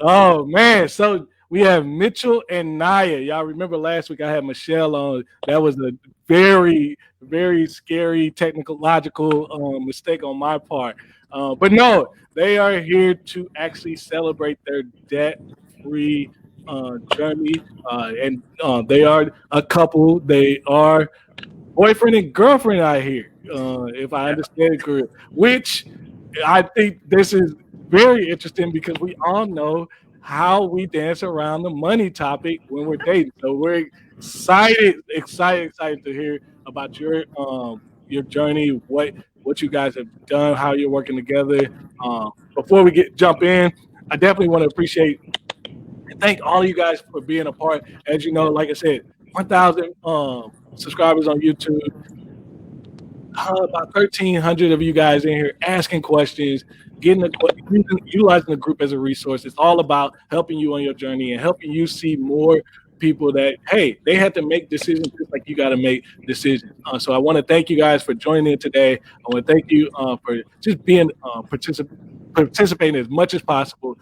Oh man, so we have Mitchell and Naya. Y'all remember last week I had Michelle on. That was a very, very scary technological mistake on my part. But no, they are here to actually celebrate their debt-free journey, and they are a couple. They are boyfriend and girlfriend out here, if I Yeah. understand it correctly. Which I think this is very interesting because we all know how we dance around the money topic when we're dating. So we're excited to hear about your journey, what you guys have done, how you're working together. Before we get jump in, I definitely want to appreciate and thank all of you guys for being a part. As you know, like I said, 1,000 subscribers on YouTube, about 1,300 of you guys in here asking questions, utilizing the group as a resource. It's all about helping you on your journey and helping you see more people that, hey, they had to make decisions just like you got to make decisions. So I want to thank you guys for joining in today. I want to thank you for just being participating as much as possible.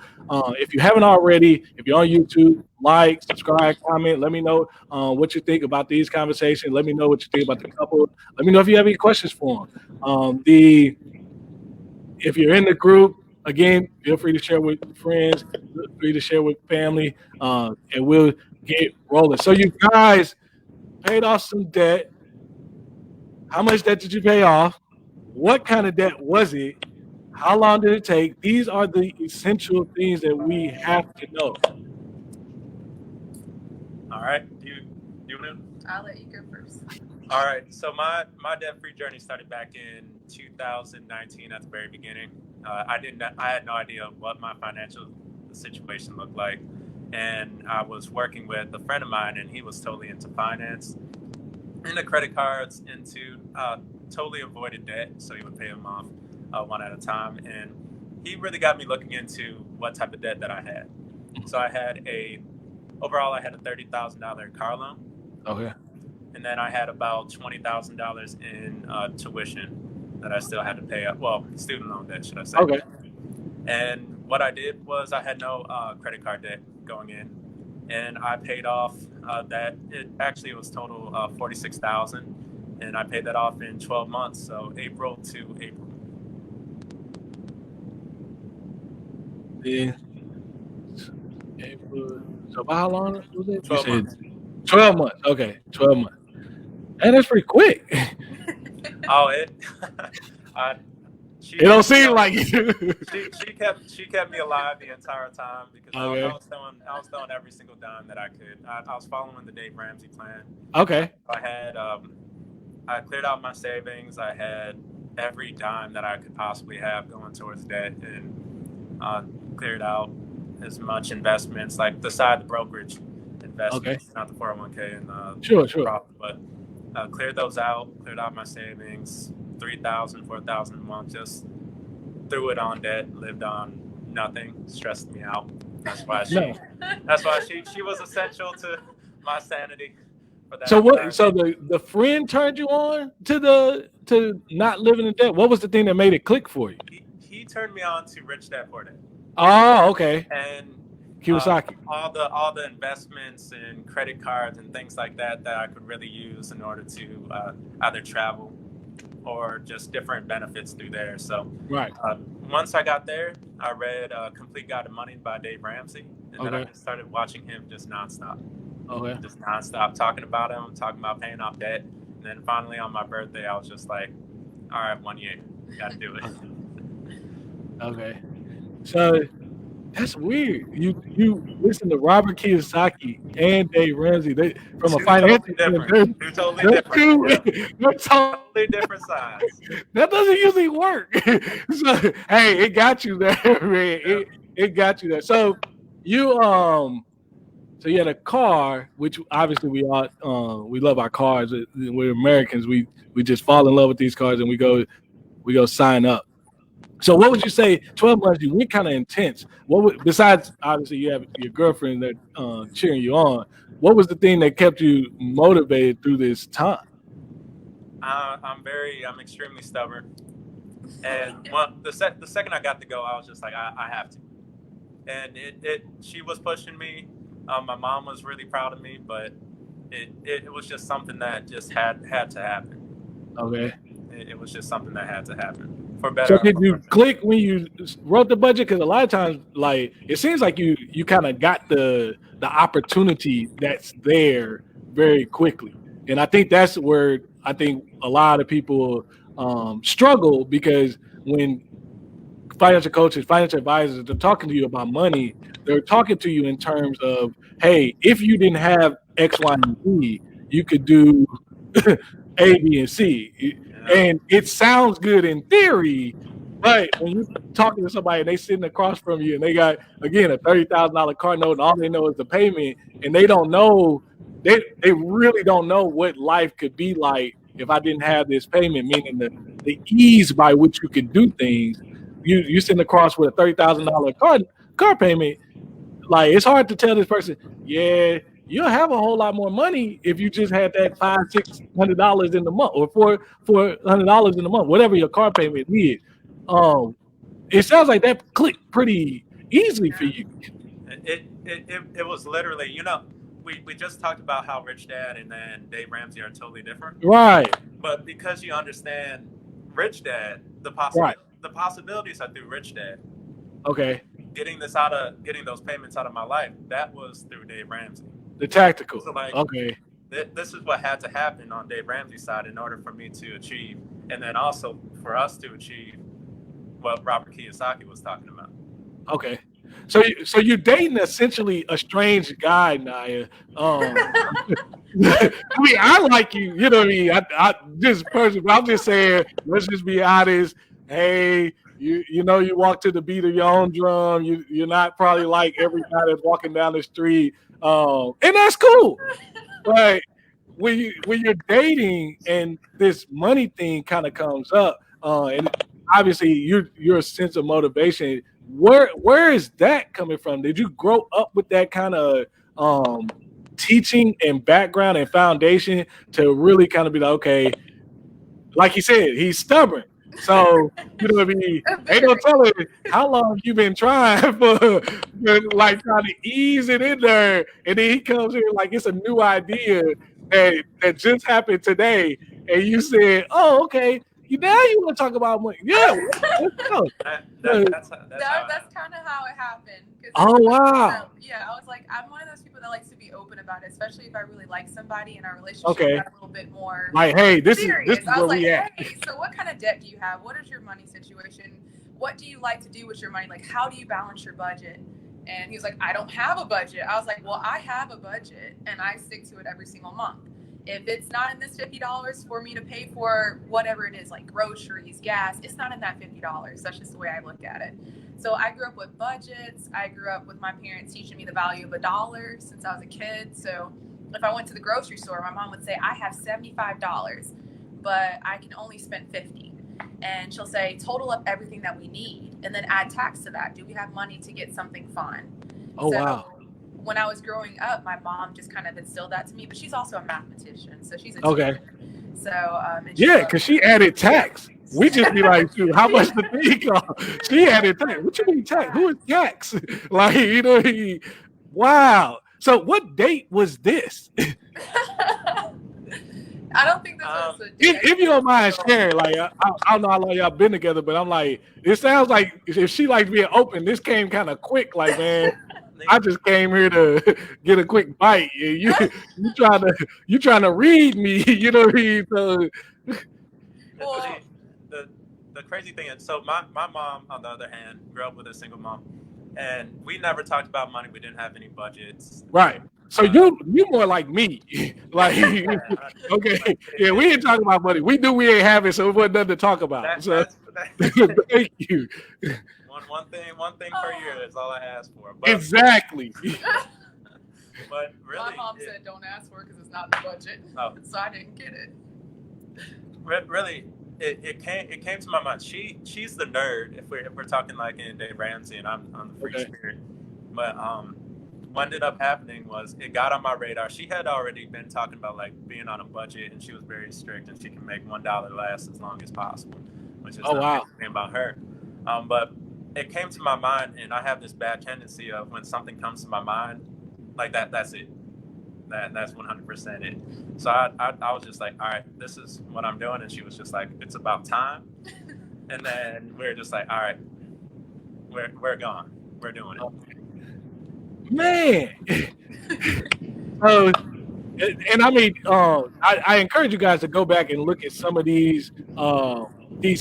If you haven't already, if you're on YouTube, like, subscribe, comment. Let me know what you think about these conversations. Let me know what you think about the couple. Let me know if you have any questions for them. The If you're in the group, again, feel free to share with friends, feel free to share with family, and we'll get rolling. So you guys paid off some debt. How much debt did you pay off? What kind of debt was it? How long did it take? These are the essential things that we have to know. All right. Do you want to? I'll let you go first. All right. So my debt free journey started back in 2019 at the very beginning. I had no idea what my financial situation looked like, and I was working with a friend of mine, and he was totally into finance, into credit cards, into totally avoided debt, so he would pay them off one at a time, and he really got me looking into what type of debt that I had. So overall I had a $30,000 car loan, Okay. and then I had about $20,000 in tuition that I still had to pay up. Well, student loan debt, should I say? Okay. And what I did was I had no credit card debt going in, and I paid off that. It was total 46,000, and I paid that off in 12 months, so April to April. Yeah. April. So about how long was it? You 12 said months. 12 months. Okay, 12 months. And that's pretty quick. Oh, it. I, It don't seem like it. she kept me alive the entire time because Okay. I was throwing every single dime that I could. I was following the Dave Ramsey plan. Okay. I cleared out my savings. I had every dime that I could possibly have going towards debt, and cleared out as much investments, like beside the brokerage investments, not the 401k and Sure. profit, but cleared those out. Cleared out my savings, 3,000, 4,000 a month. Just threw it on debt. Lived on nothing. Stressed me out. That's why No. she was essential to my sanity. For that So what? entire So the friend turned you on to not living in debt. What was the thing that made it click for you? he turned me on to Rich Dad Poor Dad, Oh, okay. and Kiyosaki. all the investments and credit cards and things like that I could really use in order to either travel or just different benefits through there. So Right. once I got there, I read Complete Guide to Money by Dave Ramsey, and then I Okay. just started watching him just nonstop. Okay. Just nonstop talking about him, talking about paying off debt. And then finally on my birthday, I was just like, all right, 1 year, got to do it. Okay. So that's weird. You listen to Robert Kiyosaki and Dave Ramsey. They from a Two financial totally standpoint, different. Two totally they're different. Yeah. they're Totally different sides. that doesn't usually work. So hey, it got you there, man. Yeah. It got you there. So you so you had a car, which obviously we love our cars. We're Americans. We just fall in love with these cars and we go sign up. So what would you say? 12 months, you went kind of intense. Besides obviously you have your girlfriend that cheering you on? What was the thing that kept you motivated through this time? I'm extremely stubborn, and the second I got to go, I was just like, I have to. and she was pushing me. My mom was really proud of me, but it was just something that just had to happen. Okay. It was just something that had to happen for better So or did for you worse. click when you wrote the budget? Because a lot of times, like it seems like you kind of got the opportunity that's there very quickly, and I think that's where I think a lot of people struggle because when financial coaches, financial advisors, they're talking to you about money, they're talking to you in terms of, hey, if you didn't have X, Y, and Z, you could do A, B, and C. Yeah. And it sounds good in theory, but when you're talking to somebody and they sitting across from you and they got again a $30,000 car note and all they know is the payment and they don't know, they really don't know what life could be like if I didn't have this payment, meaning the ease by which you could do things. You sitting across with a $30,000 car payment, like it's hard to tell this person, yeah, you'll have a whole lot more money if you just had that $500-600 in the month or $400 in the month, whatever your car payment is. It sounds like that clicked pretty easily for you. It was literally, we just talked about how Rich Dad and then Dave Ramsey are totally different. Right. But because you understand Rich Dad, the possibilities are through Rich Dad. Okay. Getting those payments out of my life, that was through Dave Ramsey. The tactical. So like, okay. This is what had to happen on Dave Ramsey's side in order for me to achieve, and then also for us to achieve what Robert Kiyosaki was talking about. Okay. So you're dating essentially a strange guy, Naya. I mean, I like you. You know what I mean? I just personally, I'm just saying, let's just be honest. Hey, you know, you walk to the beat of your own drum. You're not probably like every guy that's walking down the street, and that's cool. But when you're dating and this money thing kind of comes up, and obviously your sense of motivation, where is that coming from? Did you grow up with that kind of teaching and background and foundation to really kind of be like, okay, like he said, he's stubborn. So, you know what I mean? Ain't no telling how long you been trying for like trying to ease it in there. And then he comes here like it's a new idea that just happened today. And you said, oh, okay. Now you want to talk about money. Yeah, let's go. That's kind of how it happened. Oh, wow. Yeah, I was like, I'm one of those people that likes to be open about it, especially if I really like somebody and our relationship Okay. got a little bit more like, hey, this serious. is I where was like, we at. hey, so what kind of debt do you have? What is your money situation? What do you like to do with your money? Like, how do you balance your budget? And he was like, I don't have a budget. I was like, well, I have a budget and I stick to it every single month. If it's not in this $50 for me to pay for whatever it is, like groceries, gas, it's not in that $50. That's just the way I look at it. So I grew up with budgets. I grew up with my parents teaching me the value of $1 since I was a kid. So if I went to the grocery store, my mom would say, I have $75, but I can only spend $50. And she'll say, total up everything that we need and then add tax to that. Do we have money to get something fun? Oh, wow. When I was growing up, my mom just kind of instilled that to me, but she's also a mathematician, so she's a okay. teacher. So yeah, because she added tax. We just be like, dude, how much the thing cost? She added tax. What you mean tax? Who is tax? Like, you know, wow. So what date was this? I don't think this was a date. If you don't mind sharing, like I don't know how long y'all been together, but I'm like, it sounds like if she likes being open, this came kind of quick. Like, man, I just came here to get a quick bite. You trying to read me, you know what I mean? So, well, the crazy thing is, so my mom, on the other hand, grew up with a single mom, and we never talked about money. We didn't have any budgets. Right. So you more like me. Like, okay, yeah, we ain't talking about money. We knew we ain't have it, so it wasn't nothing to talk about. Thank you. One thing per year is all I asked for. But, exactly. But really, my mom said don't ask for it because it's not in the budget. Oh. So I didn't get it. Really, it came to my mind. She's the nerd. If we're talking like in Dave Ramsey, and I'm the free spirit. But what ended up happening was it got on my radar. She had already been talking about like being on a budget, and she was very strict, and she can make $1 last as long as possible, which is wow. thing about her. But it came to my mind, and I have this bad tendency of when something comes to my mind, like that's it. That's 100% it. So I was just like, all right, this is what I'm doing. And she was just like, it's about time. And then we are just like, all right, we're gone. We're doing it. Man. And I mean, I encourage you guys to go back and look at some of these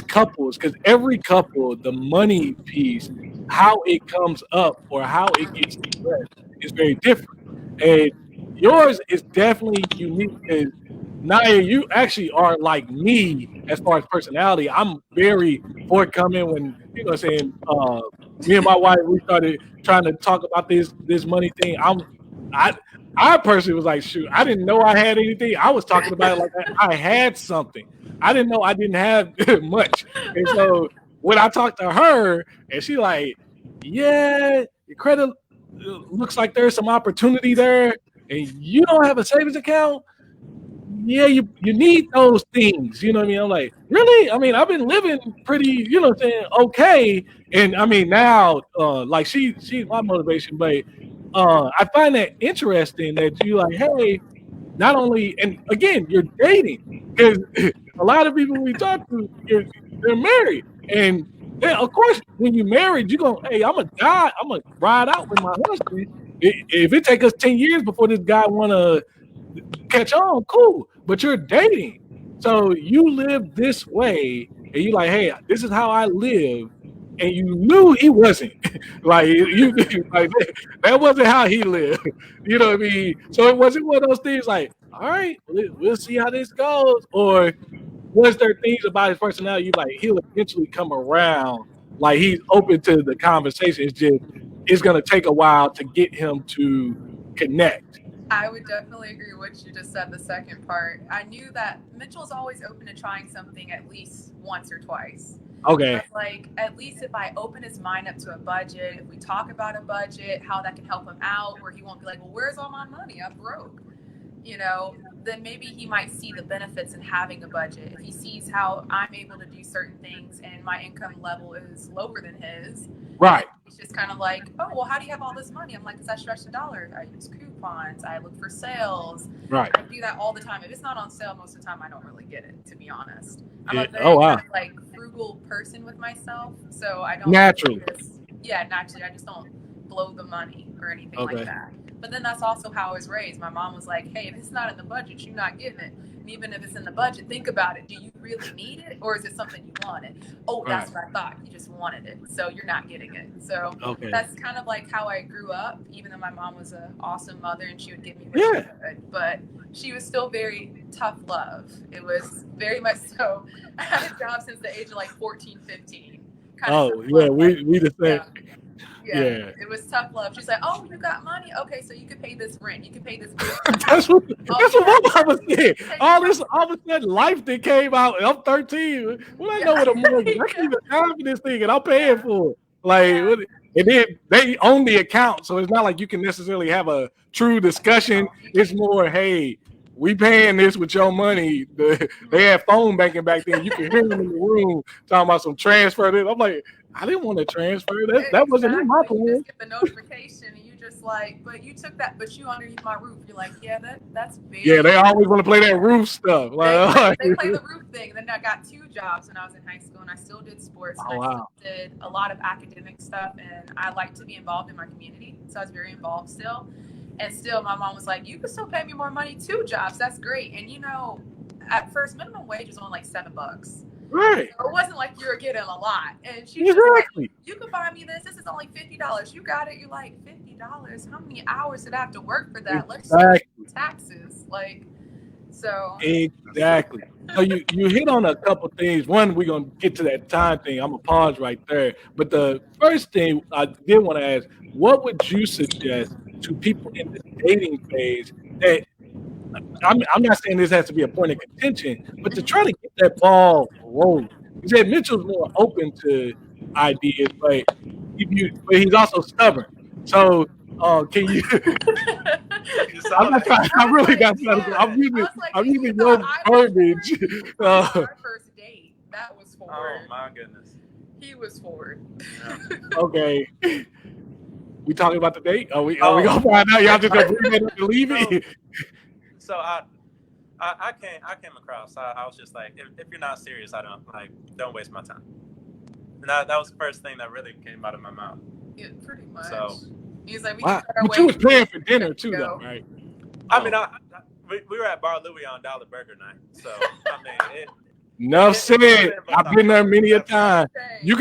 couples, because every couple, the money piece, how it comes up or how it gets expressed is very different. And yours is definitely unique because Naya, you actually are like me as far as personality. I'm very forthcoming when, you know what I'm saying, me and my wife, we started trying to talk about this money thing. I personally was like, shoot, I didn't know I had anything. I was talking about it like I had something. I didn't know I didn't have much. And so when I talked to her, and she like, yeah, your credit looks like there's some opportunity there, and you don't have a savings account. Yeah, you need those things. You know what I mean? I'm like, really? I mean, I've been living pretty, you know what I'm saying, okay. And I mean, now, like she's my motivation, but I find that interesting that you like, hey, not only, and again, you're dating, because a lot of people we talk to, they're married, and then of course when you're married, you go, hey, I'm gonna ride out with my husband. If it take us 10 years before this guy wanna catch on, cool. But you're dating, so you live this way, and you like, hey, this is how I live. And you knew he wasn't like you like that wasn't how he lived. You know what I mean? So it wasn't one of those things like, all right, we'll see how this goes. Or was there things about his personality you like he'll eventually come around, like he's open to the conversation. It's gonna take a while to get him to connect. I would definitely agree with what you just said, the second part. I knew that Mitchell's always open to trying something at least once or twice. Okay. But like, at least if I open his mind up to a budget, if we talk about a budget, how that can help him out, where he won't be like, well, where's all my money? I'm broke. You know, then maybe he might see the benefits in having a budget. If he sees how I'm able to do certain things and my income level is lower than his, right? It's just kind of like, oh, well, how do you have all this money? I'm like, because I stretch the dollar. I use coupons. I look for sales. Right. I do that all the time. If it's not on sale, most of the time I don't really get it, to be honest. I'm a very wow. kind of like frugal person with myself, so I don't naturally. Naturally, I just don't blow the money or anything like that. But then that's also how I was raised. My mom was like, hey, if it's not in the budget, you're not getting it. And even if it's in the budget, think about it. Do you really need it, or is it something you wanted? Oh, that's what I thought. You just wanted it, so you're not getting it. So that's kind of like how I grew up, even though my mom was an awesome mother and she would give me what she could. But she was still very tough love. It was very much so. I had a job since the age of like 14, 15. We the same. Yeah, it was tough love. She's like, oh, you got money? Okay, so you could pay this rent. You could pay this bill. That's what my mama said. All of a sudden, life that came out, and I'm 13. Well, I know what a mortgage. I can't even have this thing, and I'm paying for it. Like, and then they own the account, so it's not like you can necessarily have a true discussion. It's more, hey, we paying this with your money. They had phone banking back then. You can hear them in the room talking about some transfer. I'm like, I didn't want to transfer. That wasn't in my plan. You just get the notification and you just like, but you took that, but you underneath my roof. You're like, yeah, that's very. Yeah, they always want to play that roof stuff. Like, they play the roof thing. And then I got 2 jobs when I was in high school, and I still did sports. And I still did a lot of academic stuff, and I like to be involved in my community, so I was very involved still. And still, my mom was like, you can still pay me more money, 2 jobs. That's great. And you know, at first, minimum wage was only like $7. Right. So it wasn't like you were getting a lot. And she was like, you can buy me this. This is only $50. You got it. You're like, $50? How many hours did I have to work for that? Let's taxes. Like, so. Exactly. So you hit on a couple things. One, we're going to get to that time thing. I'm going to pause right there. But the first thing I did want to ask, what would you suggest to people in the dating phase that, I'm not saying this has to be a point of contention, but to try to get that ball rolling? You said Mitchell's more open to ideas, but he's also stubborn. So can you? I'm not trying. I really got to. I'm using your verbiage. Our first date, that was for. Oh my goodness. He was forward. Okay. We talking about the date? Are we gonna find out? Y'all just gonna bring that up and leave it? So I came across. I was just like, if you're not serious, don't waste my time. And that was the first thing that really came out of my mouth. Yeah, pretty much. So he's like, Wow. But you was paying for dinner too, though, right? I mean, we were at Bar Louie on Dollar Burger night. So I mean, Enough said. I've been there many a time. You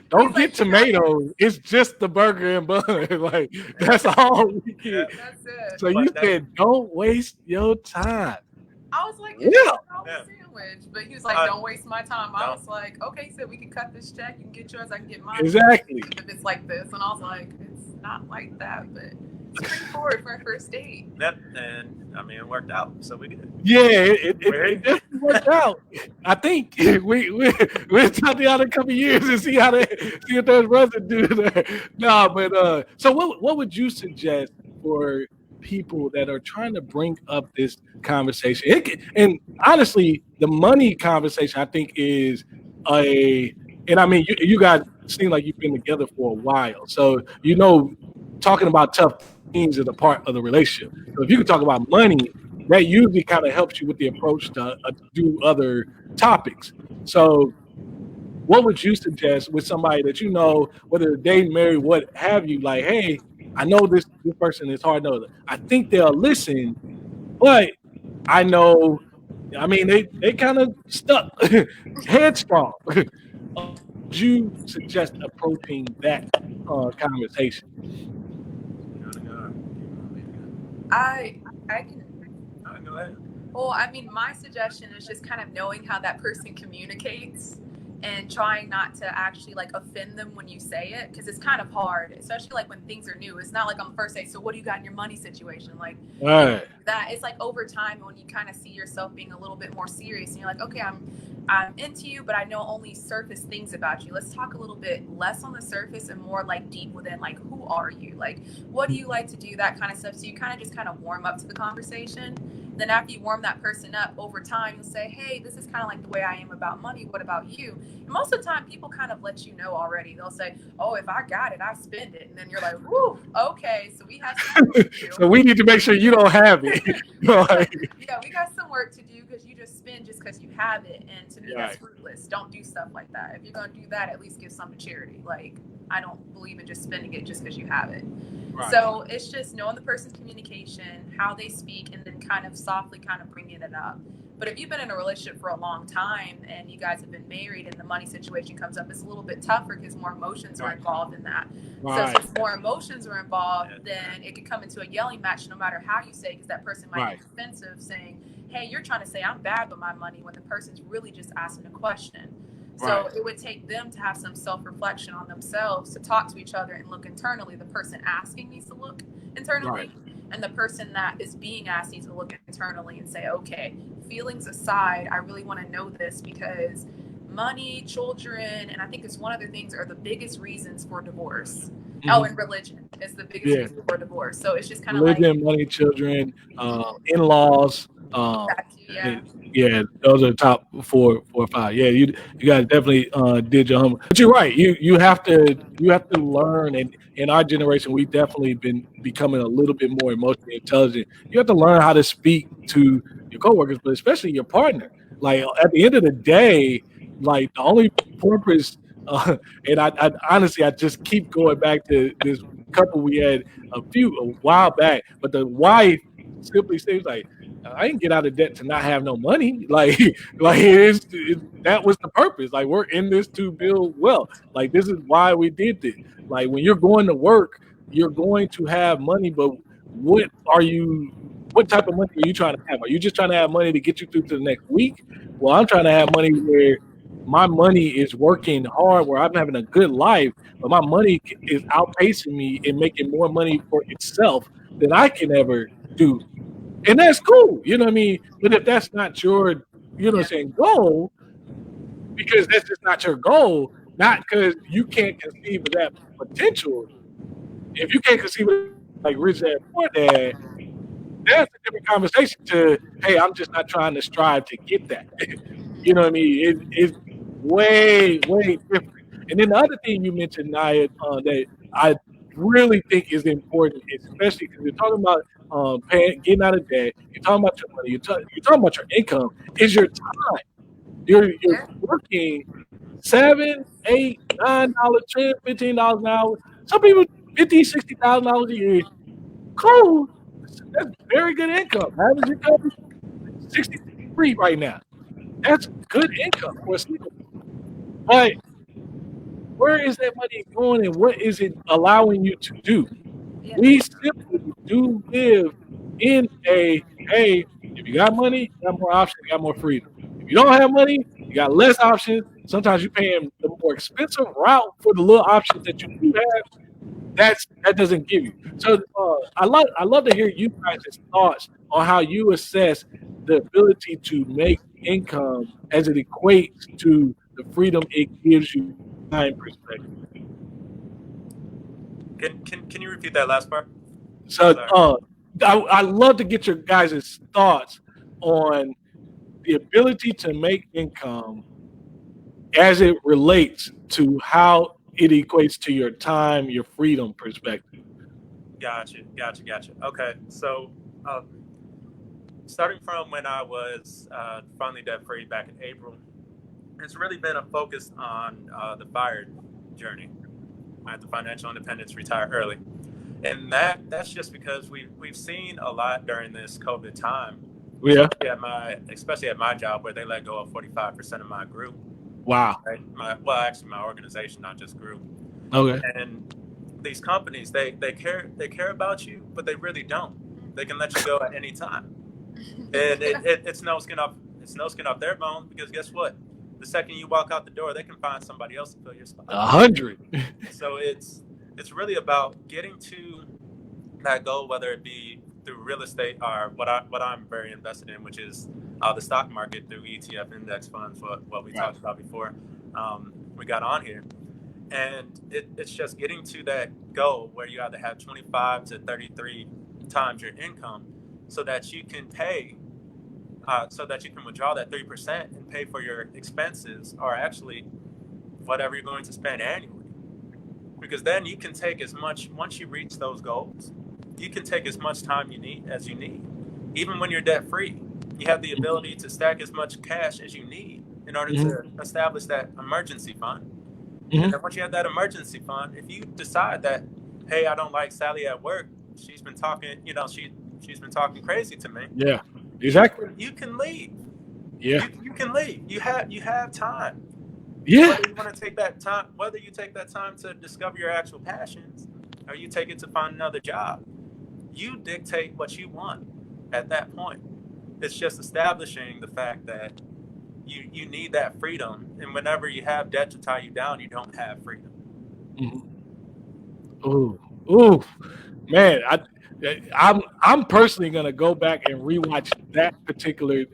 don't get tomatoes. It's just the burger and bun. Like that's all we get. That's it. So you said, don't waste your time. I was like, yeah. Sandwich, but he was like, don't waste my time. I was like, okay, so we can cut this check. You can get yours. I can get mine. Exactly. If it's like this, and I was like, it's not like that, but it's straightforward for a first date. Yep, and I mean, it worked out, so we did. Yeah, it definitely worked out. I think we'll talk to y'all in a couple of years and see if there's residue there. No, but so what would you suggest for people that are trying to bring up this conversation? And honestly, the money conversation I think is and I mean you guys seem like you've been together for a while, so talking about tough things is a part of the relationship. So if you can talk about money, that usually kind of helps you with the approach to do other topics. So what would you suggest with somebody that whether they're married, what have you, like, hey, I know this person is hard nosed. I think they'll listen, but I know, I mean, they kind of stuck, headstrong. Would you suggest approaching that conversation? I can. Go ahead. Well, I mean, my suggestion is just kind of knowing how that person communicates and trying not to actually like offend them when you say it, because it's kind of hard, especially like when things are new. It's not like on the first day, so what do you got in your money situation? Like that, it's like over time when you kind of see yourself being a little bit more serious and you're like, okay, I'm into you, but I know only surface things about you. Let's talk a little bit less on the surface and more like deep within, like, who are you? Like, what do you like to do? That kind of stuff. So you kind of warm up to the conversation. Then after you warm that person up over time, you'll say, hey, this is kind of like the way I am about money. What about you? And most of the time, people kind of let you know already. They'll say, oh, if I got it, I spend it. And then you're like, whoo, okay, so we have some work to do. So we need to make sure you don't have it. Yeah, we got some work to do because you just spend just because you have it. And to me, that's fruitless. Don't do stuff like that. If you're going to do that, at least give some to charity. Like, I don't believe in just spending it just because you have it. Right. So it's just knowing the person's communication, how they speak, and then kind of softly kind of bringing it up. But if you've been in a relationship for a long time and you guys have been married and the money situation comes up, it's a little bit tougher because more emotions are involved in that. Right. So since more emotions are involved, then it could come into a yelling match no matter how you say, because that person might be defensive saying, hey, you're trying to say I'm bad with my money when the person's really just asking a question. So it would take them to have some self-reflection on themselves to talk to each other and look internally. The person asking needs to look internally, and the person that is being asked needs to look internally and say, okay, feelings aside, I really want to know this because money, children, and I think it's one of the things are the biggest reasons for divorce. Mm-hmm. Oh, and religion is the biggest reason for divorse. So it's just kind of religion, money, children, in-laws. Yeah, those are the top four or five. Yeah, you guys definitely did your homework. But you're right. You have to learn. And in our generation, we've definitely been becoming a little bit more emotionally intelligent. You have to learn how to speak to your coworkers, but especially your partner. Like at the end of the day, like the only purpose. And I honestly, I just keep going back to this couple we had a while back, but the wife simply seems like, I didn't get out of debt to not have no money. Like that was the purpose. Like, we're in this to build wealth. Like, this is why we did this. Like, when you're going to work, you're going to have money, but what type of money are you trying to have? Are you just trying to have money to get you through to the next week? Well, I'm trying to have money where my money is working hard, where I'm having a good life, but my money is outpacing me and making more money for itself than I can ever do. And that's cool, you know what I mean? But if that's not your, goal, because that's just not your goal, not because you can't conceive of that potential. If you can't conceive of like Rich Dad Poor Dad, that's a different conversation to, hey, I'm just not trying to strive to get that. You know what I mean? It's way, way different. And then the other thing you mentioned, Naya, that I really think is important, especially because you're talking about getting out of debt, you're talking about your money, you're talking about your income, is your time. You're Yeah. working $7, $8, $9, $10, $15 an hour. Some people $50,000, $60,000 a year. Cool. That's very good income. Average income is 63 right now. That's good income for a single. But where is that money going and what is it allowing you to do? Yeah. We simply do live in a hey, if you got money, you got more options, you got more freedom. If you don't have money, you got less options. Sometimes you're paying the more expensive route for the little options that you do have. That doesn't give you. So I love to hear you guys' thoughts on how you assess the ability to make income as it equates to the freedom it gives you time perspective. Can you repeat that last part? So Sorry. I love to get your guys' thoughts on the ability to make income as it relates to how it equates to your time, your freedom perspective. Gotcha. Okay, so starting from when I was finally debt free back in April, it's really been a focus on the FIRE journey. I had the financial independence, retire early, and that's just because we've seen a lot during this COVID time. Yeah. Especially at my job, where they let go of 45% of my group. Wow. Right? My organization, not just group. Okay. And these companies, they care about you, but they really don't. They can let you go at any time, and it's no skin off their bone, because guess what? The second you walk out the door, they can find somebody else to fill your spot. 100. So it's really about getting to that goal, whether it be through real estate or what I'm very invested in, which is the stock market through ETF index funds, what we talked about before we got on here. And it's just getting to that goal where you either have 25 to 33 times your income, so that you can withdraw that 3% and pay for your expenses, or actually whatever you're going to spend annually. Because then you can take once you reach those goals, you can take as much time you need. Even when you're debt free, you have the ability to stack as much cash as you need in order to establish that emergency fund. And then once you have that emergency fund, if you decide that, hey, I don't like Sally at work, she's been talking, she's been talking crazy to me. Yeah, exactly. You can leave. Yeah. You can leave. You have time. Yeah. Whether you take that time to discover your actual passions, or you take it to find another job, you dictate what you want at that point. It's just establishing the fact that you need that freedom, and whenever you have debt to tie you down, you don't have freedom. Ooh, man! I'm personally gonna go back and rewatch that particular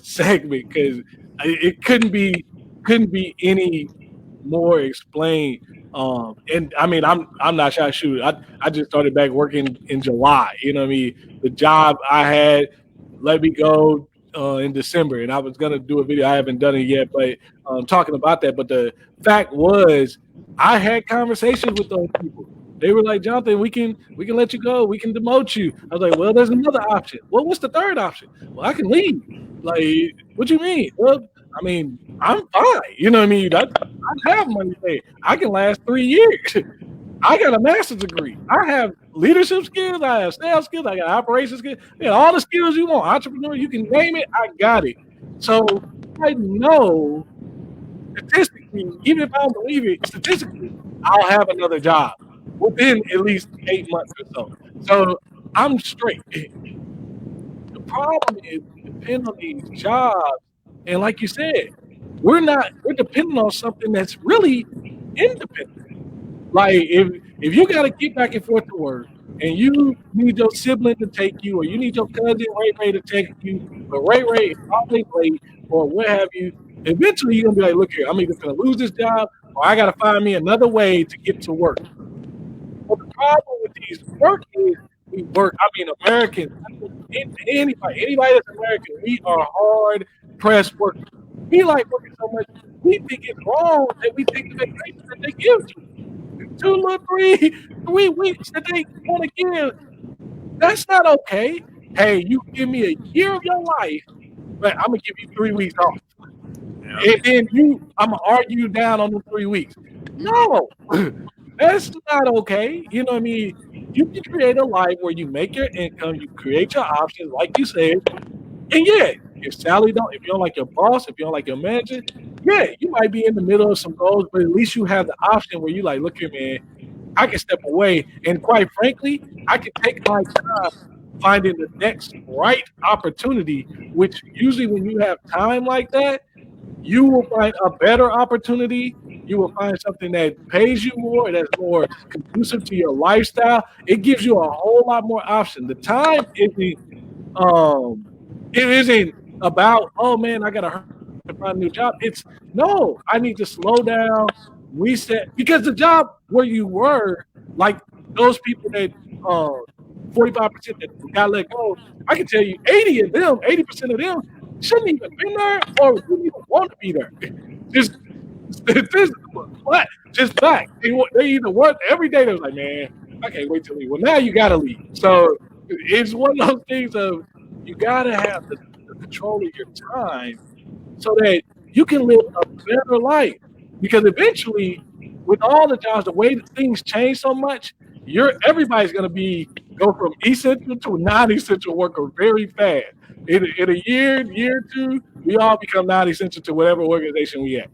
segment, because it couldn't be any more explained. And I mean, I'm not shy to shoot. I just started back working in July. You know what I mean? The job I had let me go in December, and I was gonna do a video. I haven't done it yet, but talking about that. But the fact was, I had conversations with those people. They were like, Jonathan, we can let you go. We can demote you. I was like, well, there's another option. Well, what's the third option? Well, I can leave. Like, what you mean? Well, I mean, I'm fine. You know what I mean? I have money paid. I can last 3 years. I got a master's degree. I have leadership skills. I have sales skills. I got operations skills. All the skills you want. Entrepreneur, you can name it. I got it. So I know statistically, even if I don't believe it, statistically, I'll have another job within at least 8 months or so. So I'm straight. The problem is we depend on these jobs. And like you said, we're dependent on something that's really independent. Like if you got to get back and forth to work, and you need your sibling to take you, or you need your cousin Ray to take you, but Ray is always late, or what have you, eventually you're gonna be like, look here, I'm either gonna lose this job, or I gotta find me another way to get to work. But the problem with these work is we work. I mean, Americans, anybody that's American, we are hard pressed workers. We like working so much. we think it's wrong that we take the vacation that they give to 2 or 3 weeks that they want to give. That's not okay. Hey, you give me a year of your life, but I'm gonna give you 3 weeks off, Yeah. and then I'm gonna argue you down on the 3 weeks. No, that's not okay. You know what I mean? You can create a life where you make your income, you create your options, like you said, and yeah, if you don't like your boss, if you don't like your manager, yeah, you might be in the middle of some goals, but at least you have the option where you like, look here, man, I can step away, and quite frankly, I can take my time finding the next right opportunity. Which usually, when you have time like that, you will find a better opportunity. You will find something that pays you more, that's more conducive to your lifestyle. It gives you a whole lot more option. The time isn't um, it isn't about, oh man, I gotta hurry to find a new job. It's no, I need to slow down, reset, because the job where you were, like those people that 45% that got let go, I can tell you 80% of them shouldn't even been there or wouldn't even want to be there. Just physical, but just fact. They either work every day. They're like, man, I can't wait to leave. Well, now you gotta leave. So it's one of those things of you gotta have the control of your time so that you can live a better life. Because eventually, with all the jobs, the way that things change so much, everybody's gonna go from essential to non-essential worker very fast. In a year or two, we all become non-essential to whatever organization we at.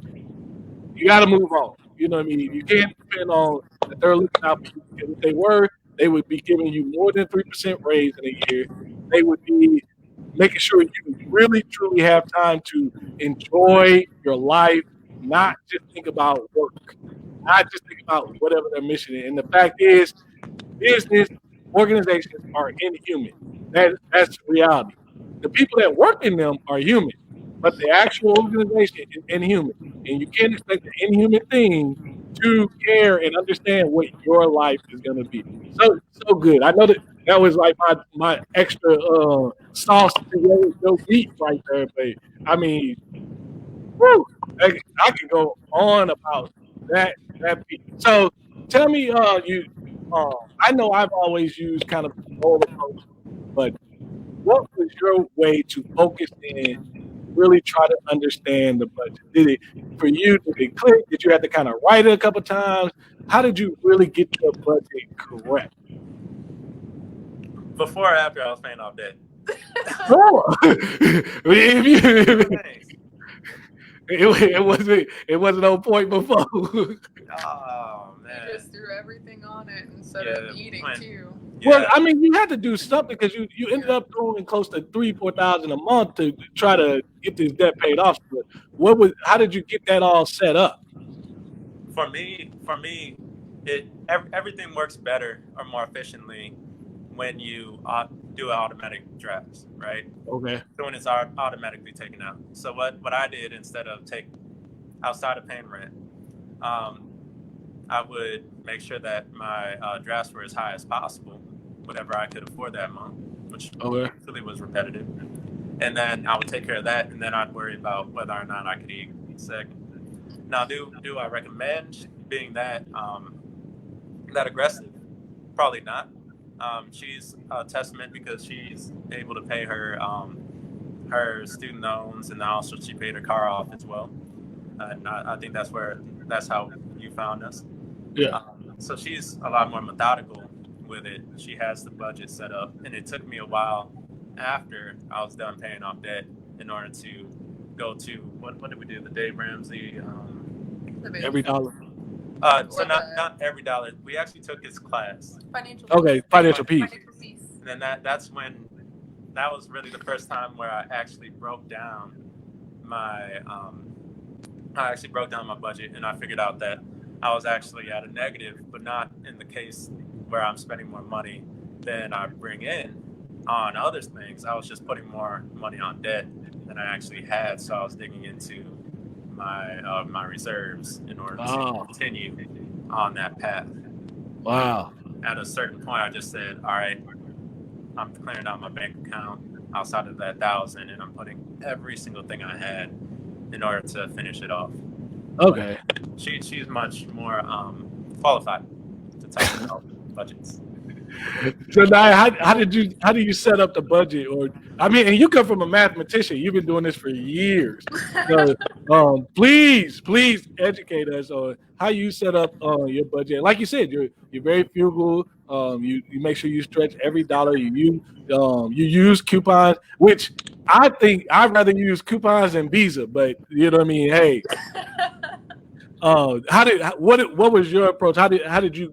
You got to move on. You know what I mean? You can't depend on that they're looking out for you, because if they were, they would be giving you more than 3% raise in a year. They would be making sure you really truly have time to enjoy your life, not just think about work, not just think about whatever their mission is. And the fact is, business organizations are inhuman. That's reality. The people that work in them are human, but the actual organization is inhuman. And you can't expect an inhuman thing to care and understand what your life is going to be. So good. I know that was like my extra sauce to your meat right there, but I mean, woo, I could go on about that piece. So tell me, uh, I know I've always used kind of a roller coaster, but what was your way to focus in, really try to understand the budget? Did it for you? Did it click? Did you have to kind of write it a couple times? How did you really get your budget correct? Before or after I was paying off debt? Oh, if you, Thanks. it wasn't on point before. Oh man. You just threw everything on it instead Yeah, of eating when- too. Well, Yeah. I mean, you had to do something because you ended up throwing close to 3,000-4,000 a month to try to get this debt paid off. But how did you get that all set up? For me, everything works better or more efficiently when you do automatic drafts, right? Okay. So when it's automatically taken out. So what I did instead of outside of paying rent, I would make sure that my drafts were as high as possible, whatever I could afford that month, which really was repetitive. And then I would take care of that, and then I'd worry about whether or not I could eat second. Now, do I recommend being that aggressive? Probably not. She's a testament because she's able to pay her student loans, and also she paid her car off as well. And I think that's how you found us. Yeah. So she's a lot more methodical with it. She has the budget set up, and it took me a while after I was done paying off debt in order to go to what did we do? The Dave Ramsey. Every dollar. So not every dollar. We actually took his class. Financial. Okay, financial peace. Financial peace. And then that was really the first time where I actually broke down my budget, and I figured out that I was actually at a negative, but not in the case where I'm spending more money than I bring in on other things. I was just putting more money on debt than I actually had, so I was digging into my reserves in order to continue on that path. Wow. At a certain point, I just said, all right, I'm clearing out my bank account outside of that 1,000, and I'm putting every single thing I had in order to finish it off. Okay. She's much more qualified to talk about budgets. So now, how do you set up the budget? Or I mean, and you come from a mathematician. You've been doing this for years. So please educate us on how you set up your budget. Like you said, you're very frugal. You make sure you stretch every dollar you use. You use coupons, which I think I'd rather use coupons than Visa. But you know what I mean? Hey, what was your approach? How did you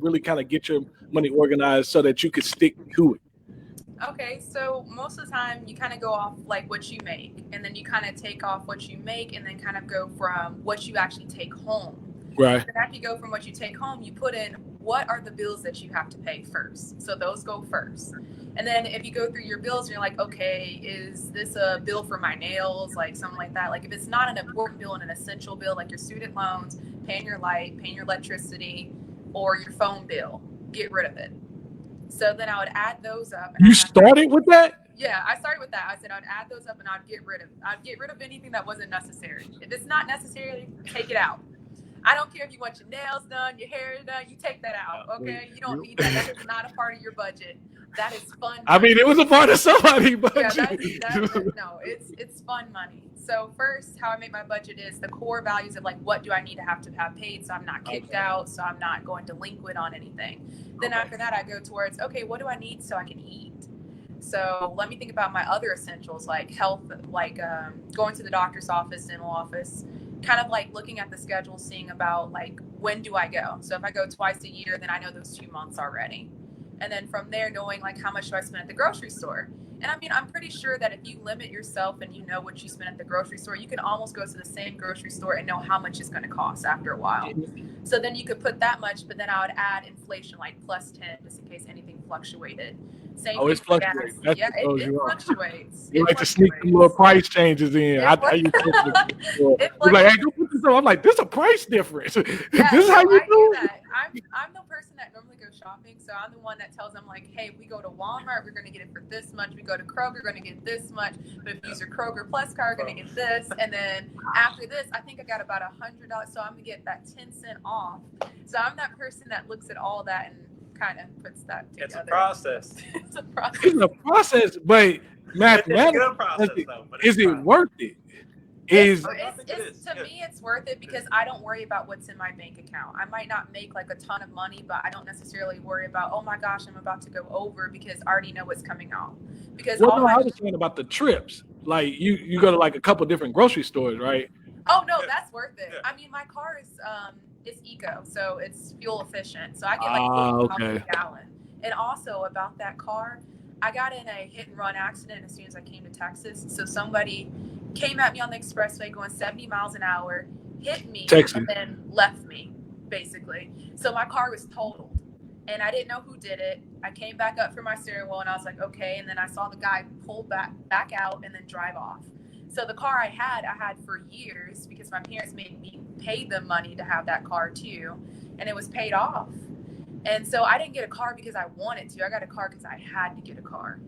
really kind of get your money organized so that you could stick to it? Okay, so most of the time you kind of go off like what you make, and then you kind of take off what you make, and then kind of go from what you actually take home. Right. Then after you go from what you take home, you put in what are the bills that you have to pay first. So those go first. And then if you go through your bills and you're like, okay, is this a bill for my nails? Like something like that. Like if it's not an important bill and an essential bill, like your student loans, paying your light, paying your electricity, or your phone bill, get rid of it. So then I would add those up. And You started with that? Yeah, I started with that. I said I'd add those up and I'd get rid of anything that wasn't necessary. If it's not necessary, take it out. I don't care if you want your nails done, your hair done, you take that out. Okay, you don't need that. That is not a part of your budget. That is fun money. I mean, it was a part of somebody's budget. Yeah, no, it's fun money. So first, how I make my budget is the core values of like what do I need to have paid so I'm not kicked out, so I'm not going delinquent on anything. Then after that, I go towards, okay, what do I need so I can eat? So let me think about my other essentials like health, like going to the doctor's office, dental office, kind of like looking at the schedule, seeing about like when do I go. So if I go twice a year, then I know those 2 months already. And then from there, knowing like how much do I spend at the grocery store. And I mean, I'm pretty sure that if you limit yourself and you know what you spend at the grocery store, you can almost go to the same grocery store and know how much it's going to cost after a while. So then you could put that much, but then I would add inflation like plus 10 just in case anything fluctuated. Same Oh, it's thing for fluctuates. gas. That's Yeah, what it you are. fluctuates. You It like to sneak the fluctuates. little price changes in. It I fluc- used to It You're like, hey, fluctuates. go put this on. I'm like, this a price difference. Yeah, This is how no, you I do do it? that. I'm the person that normally goes shopping, so I'm the one that tells them like, hey, if we go to Walmart, we're gonna get it for this much. We go to Kroger, we're gonna get this much. But if you use your Kroger Plus card, we're gonna get this. And then after this, I think I got about $100, so I'm gonna get that 10-cent off. So I'm that person that looks at all that and kind of puts that together. It's a process. It's a process. It's a process, but It's a mathematically, good process though. But is it's it worth it? Is To me, it's worth it because I don't worry about what's in my bank account. I might not make like a ton of money, but I don't necessarily worry about, oh my gosh, I'm about to go over because I already know what's coming out. Because well, no, I was saying about the trips. Like you go to like a couple different grocery stores, right? Oh no, Yeah. that's worth it. Yeah. I mean, my car is it's eco, so it's fuel efficient. So I get like 40 miles Okay. a gallon. And also about that car, I got in a hit and run accident as soon as I came to Texas. So somebody came at me on the expressway going 70 miles an hour, hit me, Texas. and then left me, basically. So my car was totaled. And I didn't know who did it. I came back up for my steering wheel and I was like, okay. And then I saw the guy pull back out and then drive off. So the car I had for years because my parents made me pay them money to have that car too. And it was paid off. And so I didn't get a car because I wanted to. I got a car because I had to get a car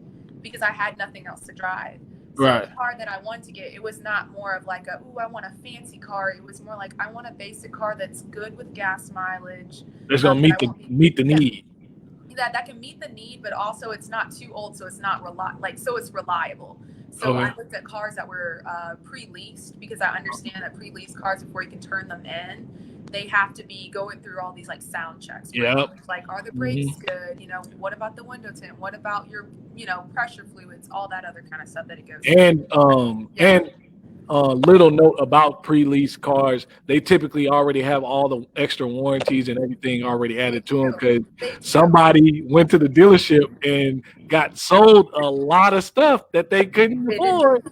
because I had nothing else to drive. So Right. the car that I wanted to get, it was not more of like I want a fancy car. It was more like I want a basic car that's good with gas mileage. That's gonna that I won't meet the need. that can meet the need, but also it's not too old, so it's not so it's reliable. So Okay. I looked at cars that were pre-leased because I understand that pre-leased cars, before you can turn them in, they have to be going through all these like sound checks. Yep. Like, are the brakes good? What about the window tint? What about your, pressure fluids? All that other kind of stuff that it goes through. And little note about pre-lease cars, they typically already have all the extra warranties and everything already added to them because somebody went to the dealership and got sold a lot of stuff that they couldn't afford.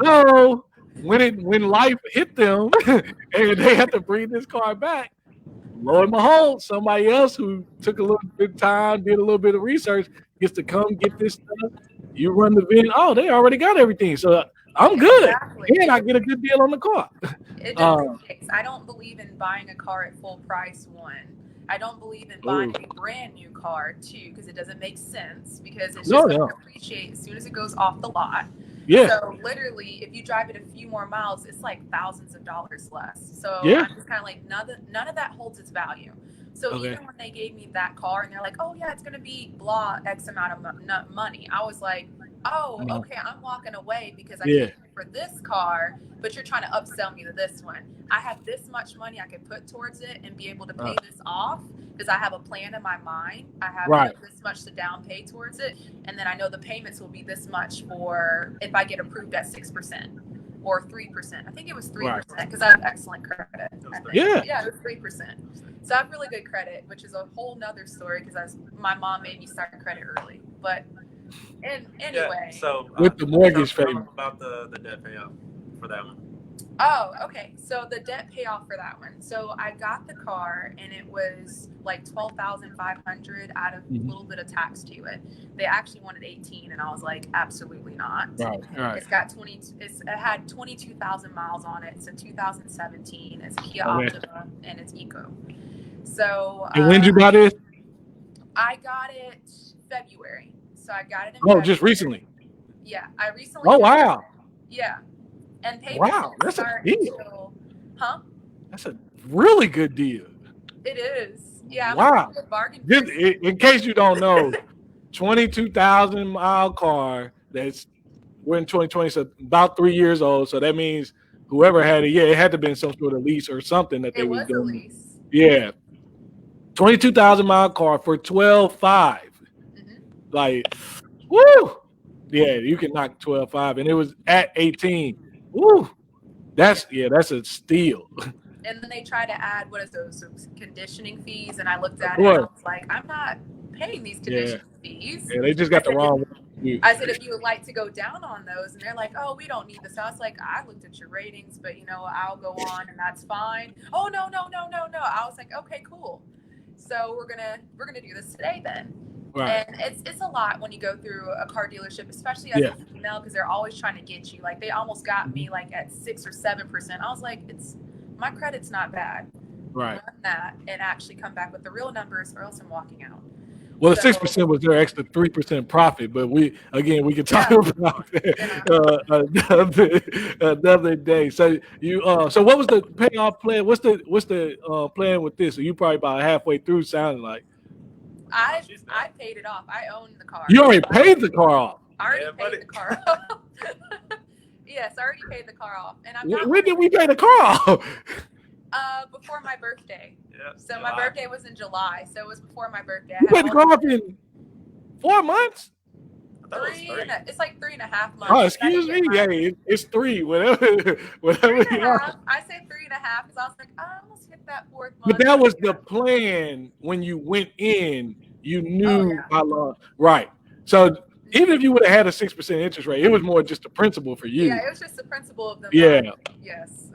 So when life hit them and they had to bring this car back, lo and behold, somebody else who took a little bit of time, did a little bit of research, gets to come get this stuff. You run the VIN. Oh, they already got everything. So I'm good. Exactly. And I get a good deal on the car. It just takes. I don't believe in buying a car at full price, one. I don't believe in buying a brand new car, two, because it doesn't make sense because it's just going to appreciate as soon as it goes off the lot. Yeah. So literally, if you drive it a few more miles, it's like thousands of dollars less. So Yeah. I'm just kind of like, none of that holds its value. So Okay. even when they gave me that car and they're like, oh yeah, it's going to be blah X amount of money, I was like, oh, okay, I'm walking away because I Yeah. came here for this car, but you're trying to upsell me to this one. I have this much money I could put towards it and be able to pay this off because I have a plan in my mind. I have Right. this much to down pay towards it. And then I know the payments will be this much for if I get approved at 6% or 3%. I think it was 3% because I have excellent credit. Yeah. It was 3%. So I have really good credit, which is a whole nother story because my mom made me start credit early. But anyway. So with the mortgage tell payment. about the debt payoff for that one. Oh, okay. So the debt payoff for that one. So I got the car and it was like $12,500 out of a little bit of tax to it. They actually wanted 18 and I was like, absolutely not. Right. It's got it had 22,000 miles on it. It's a 2017. It's a Kia Optima and it's eco. So and when did you buy this? I got it February. So I got it in February. Just recently. Yeah, I recently. Oh wow. Yeah. And that's a deal. That's a really good deal. It is. Yeah. Wow. Good bargain. Just, in case you don't know, 22,000 mile car that's we're in 2020, so about 3 years old. So that means whoever had it, it had to be in some sort of lease or something that they were doing. A lease. Yeah. 22,000 mile car for 12.5. Like, woo! Yeah, you can knock 12.5, and it was at 18. Woo! That's a steal. And then they try to add those conditioning fees, and I looked at it and I was like, I'm not paying these conditioning fees. Yeah, they just got the wrong one. I said, if you would like to go down on those, and they're like, oh, we don't need this. I was like, I looked at your ratings, but I'll go on, and that's fine. Oh no. I was like, okay, cool. So we're gonna do this today then. Right. And it's a lot when you go through a car dealership, especially as a female, because they're always trying to get you. Like they almost got me like at 6 or 7%. I was like, my credit's not bad. Right. Run that and actually come back with the real numbers, or else I'm walking out. Well, the 6% was their extra 3% profit, but we can talk about that another day. So so what was the payoff plan? What's the plan with this? So you probably about halfway through, sounding like. I paid it off. I owned the car. You already paid the car off. I already paid the car off. Yes, I already paid the car off. And when did we pay the car off? Before my birthday. Yeah, so my birthday was in July, so it was before my birthday. You paid the car off in 4 months? It's like 3.5 months. Oh, excuse me. Yeah, it's 3. Whatever. 3.5. I said 3.5 because I was like, I almost hit that 4th month. But that was the plan when you went in. You knew how long. Right. So even if you would have had a 6% interest rate, it was more just the principle for you. Yeah, it was just the principle of them. Yeah. Yes.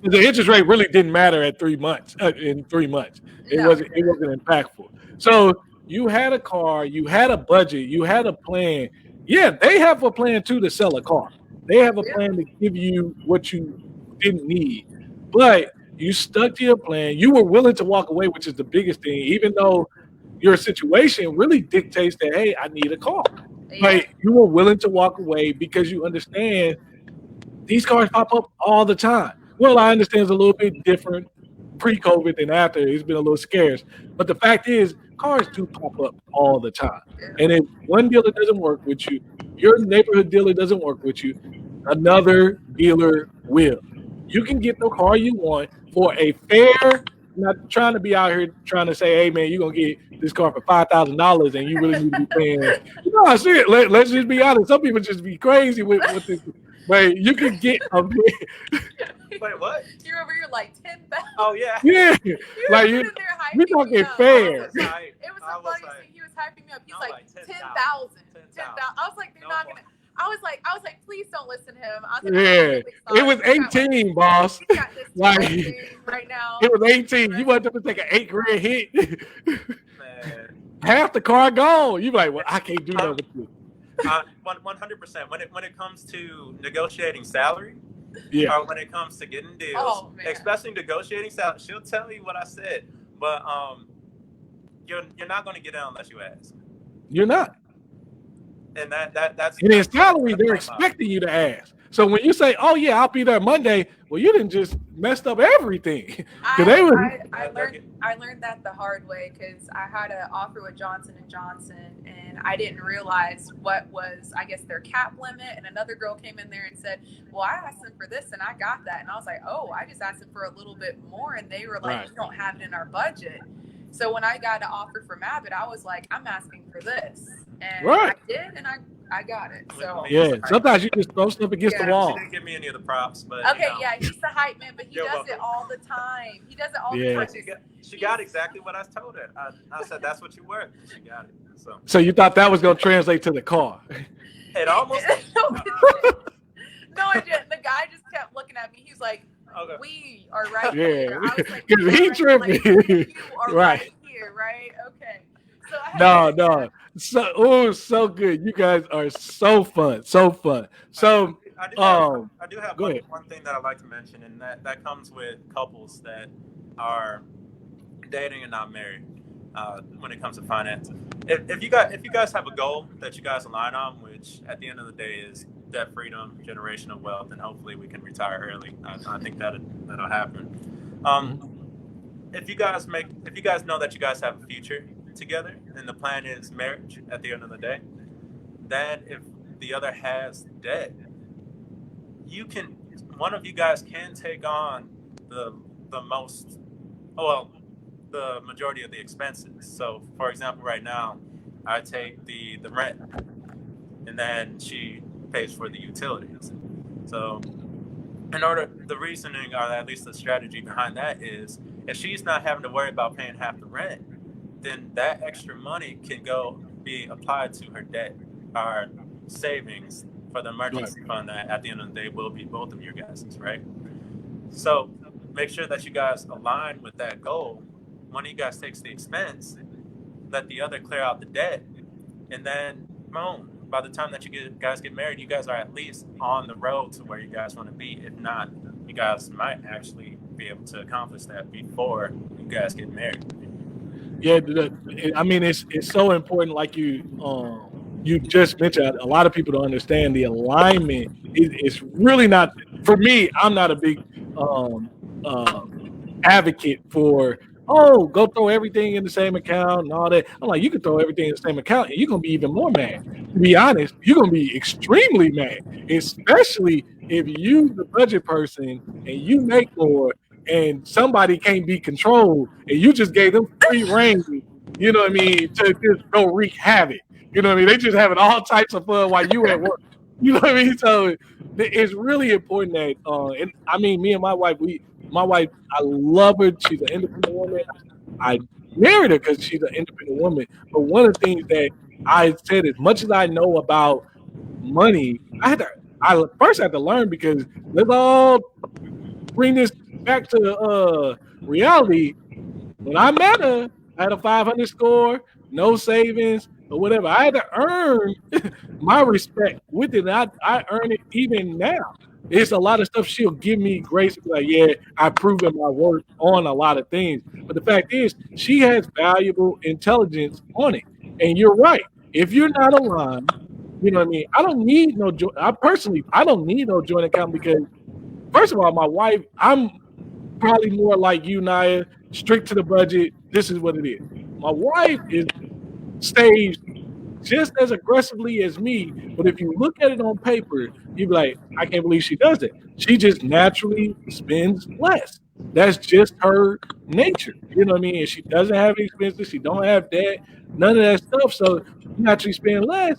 The interest rate really didn't matter at 3 months. In 3 months, it wasn't impactful. So you had a car, you had a budget, you had a plan. Yeah, they have a plan too to sell a car. They have a plan to give you what you didn't need, but you stuck to your plan. You were willing to walk away, which is the biggest thing, even though your situation really dictates that, hey, I need a car. But you were willing to walk away because you understand these cars pop up all the time. Well, I understand it's a little bit different pre-COVID than after. It's been a little scarce. But the fact is, cars do pop up all the time. And if one dealer doesn't work with you, your neighborhood dealer doesn't work with you, another dealer will. You can get the car you want for a fair, not trying to be out here trying to say, hey, man, you're going to get this car for $5,000 and you really need to be paying. No, shit, let's just be honest. Some people just be crazy with this. But you can get a Wait, what? You're over here like 10,000. Oh, yeah. Yeah. Like we're talking fair. It was so funny to see he was hyping me up. He's like 10,000. 10,000. I was like, they're not going to. I was like, please don't listen to him. I was like, it was 18, boss. Like right now. It was 18. You want them to take an $8,000 hit? Man. Half the car gone. You like, well, I can't do that with you. 100%. When it comes to negotiating salary, or when it comes to getting deals, especially negotiating salary, she'll tell you what I said, but you're not going to get it unless you ask. You're not. And that's And in that's salary, they're my motto. expecting you to ask. So when you say, "Oh yeah, I'll be there Monday," well, you didn't just messed up everything. Because they would. I learned that the hard way because I had an offer with Johnson and Johnson, and I didn't realize what was, I guess, their cap limit. And another girl came in there and said, "Well, I asked them for this, and I got that." And I was like, "Oh, I just asked them for a little bit more," and they were like, Right. "We don't have it in our budget." So when I got an offer from Abbott, I was like, "I'm asking for this," and Right. I did, and I got it. So Yeah, sometimes you just throw stuff against the Yeah. wall. She didn't give me any of the props, but okay, you know, yeah, he's the hype man, but he You're does it welcome. all the time. He does it all Yeah. the time. she got exactly what I told her. I said that's what you worth. She got it. So So you thought that was going to translate to the car? it almost. No, it didn't. The guy just kept looking at me. He's like, Okay. "We are right Yeah, here." I was like, because "You he are tripping. you are Right. right here, right? Okay." So I had No. So good. You guys are so fun. So fun. So I do have go ahead. one thing that I'd like to mention, and that comes with couples that are dating and not married. When it comes to finances, if you guys have a goal that you guys align on, which at the end of the day is debt freedom, generational wealth, and hopefully we can retire early. I think that'll happen. If you guys know that you guys have a future together, and the plan is marriage at the end of the day, then if the other has debt, one of you guys can take on the most, the majority of the expenses. So for example, right now I take the rent, and then she pays for the utilities. So the reasoning, or at least the strategy behind that, is if she's not having to worry about paying half the rent, then that extra money can go be applied to her debt or savings for the emergency fund that at the end of the day will be both of your guys's, right? So make sure that you guys align with that goal. One of you guys takes the expense, let the other clear out the debt, and then boom, by the time that guys get married, you guys are at least on the road to where you guys want to be. If not, you guys might actually be able to accomplish that before you guys get married. Yeah, I mean it's so important. Like you just mentioned, a lot of people don't understand the alignment. It's really not for me. I'm not a big advocate for go throw everything in the same account and all that. I'm like, you can throw everything in the same account and you're gonna be even more mad. To be honest, you're gonna be extremely mad, especially if you the budget person and you make more and somebody can't be controlled and you just gave them free reign, you know what I mean, to just go wreak havoc. You know what I mean? They just having all types of fun while you at work. You know what I mean? So it's really important that and I mean, me and my wife, I love her. She's an independent woman. I married her because she's an independent woman. But one of the things that I said, as much as I know about money, I first had to learn, because let's all bring this back to reality. When I met her, I had a 500 score, no savings or whatever. I had to earn my respect with it. I earn it even now. It's a lot of stuff she'll give me grace, like, yeah, I've proven my worth on a lot of things. But the fact is, she has valuable intelligence on it. And you're right. If you're not aligned, you know what I mean? I don't need no joint. I don't need no joint account, because first of all, my wife, I'm probably more like you, Naya, strict to the budget. This is what it is. My wife stays just as aggressively as me, but if you look at it on paper, you'd be like, I can't believe she does it. She just naturally spends less. That's just her nature. You know what I mean? And she doesn't have expenses. She don't have debt, none of that stuff. So you naturally spend less.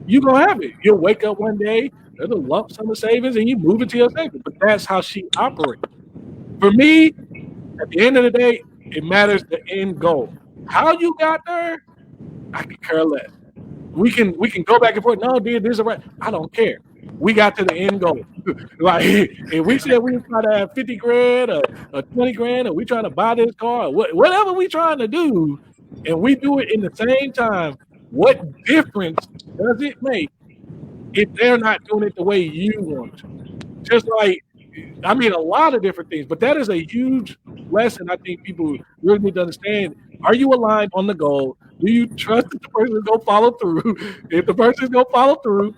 You're going to have it. You'll wake up one day, there's a lump sum of savings, and you move it to your savings. But that's how she operates. For me, at the end of the day, it matters the end goal. How you got there, I can care less. We can go back and forth. No, dude, this is right. I don't care. We got to the end goal. Like, if we said we try to have 50 grand or 20 grand, or we trying to buy this car, or whatever we trying to do, and we do it in the same time, what difference does it make if they're not doing it the way you want to? Just like, I mean, a lot of different things, but that is a huge lesson I think people really need to understand. Are you aligned on the goal? Do you trust that the person is gonna follow through? If the person is gonna follow through,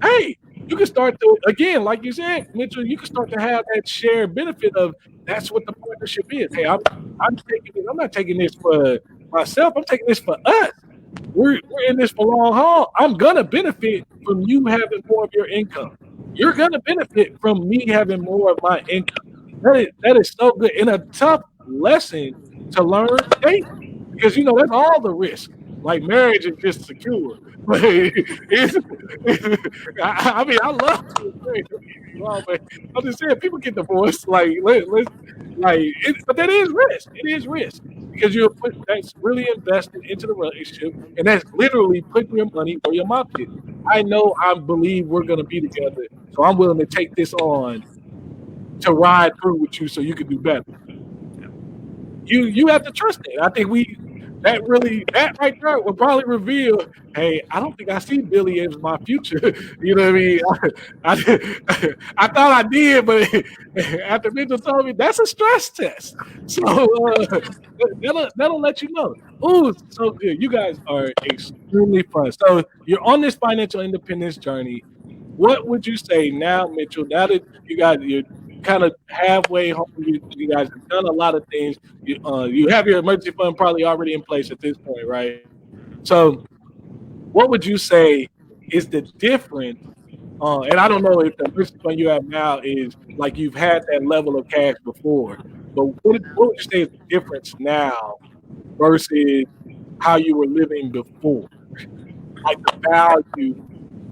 hey, you can start to again, like you said, Mitchell, you can start to have that shared benefit of that's what the partnership is. Hey, I'm taking this, I'm not taking this for myself, I'm taking this for us. We're in this for long haul. I'm gonna benefit from you having more of your income. You're gonna benefit from me having more of my income. That is so good and a tough lesson to learn dating because that's all the risk. Like marriage is just secure, but it's, I mean I love to marry, don't get me wrong, but I'm just saying people get divorced. Like but that is risk. It is risk because that's really invested into the relationship, and that's literally putting your money where your mouth is. I believe we're gonna be together, so I'm willing to take this on to ride through with you so you can do better. You have to trust it. I think that right there will probably reveal, hey, I don't think I see Billy as my future. You know what I mean? I thought I did, but after Mitchell told me that's a stress test. So that'll let you know. Oh, so good. You guys are extremely fun. So you're on this financial independence journey. What would you say now, Mitchell? Now that you're kind of halfway home, you guys have done a lot of things. You have your emergency fund probably already in place at this point, right? So, what would you say is the difference? And I don't know if the emergency fund you have now is like you've had that level of cash before, but what would you say is the difference now versus how you were living before? Like the value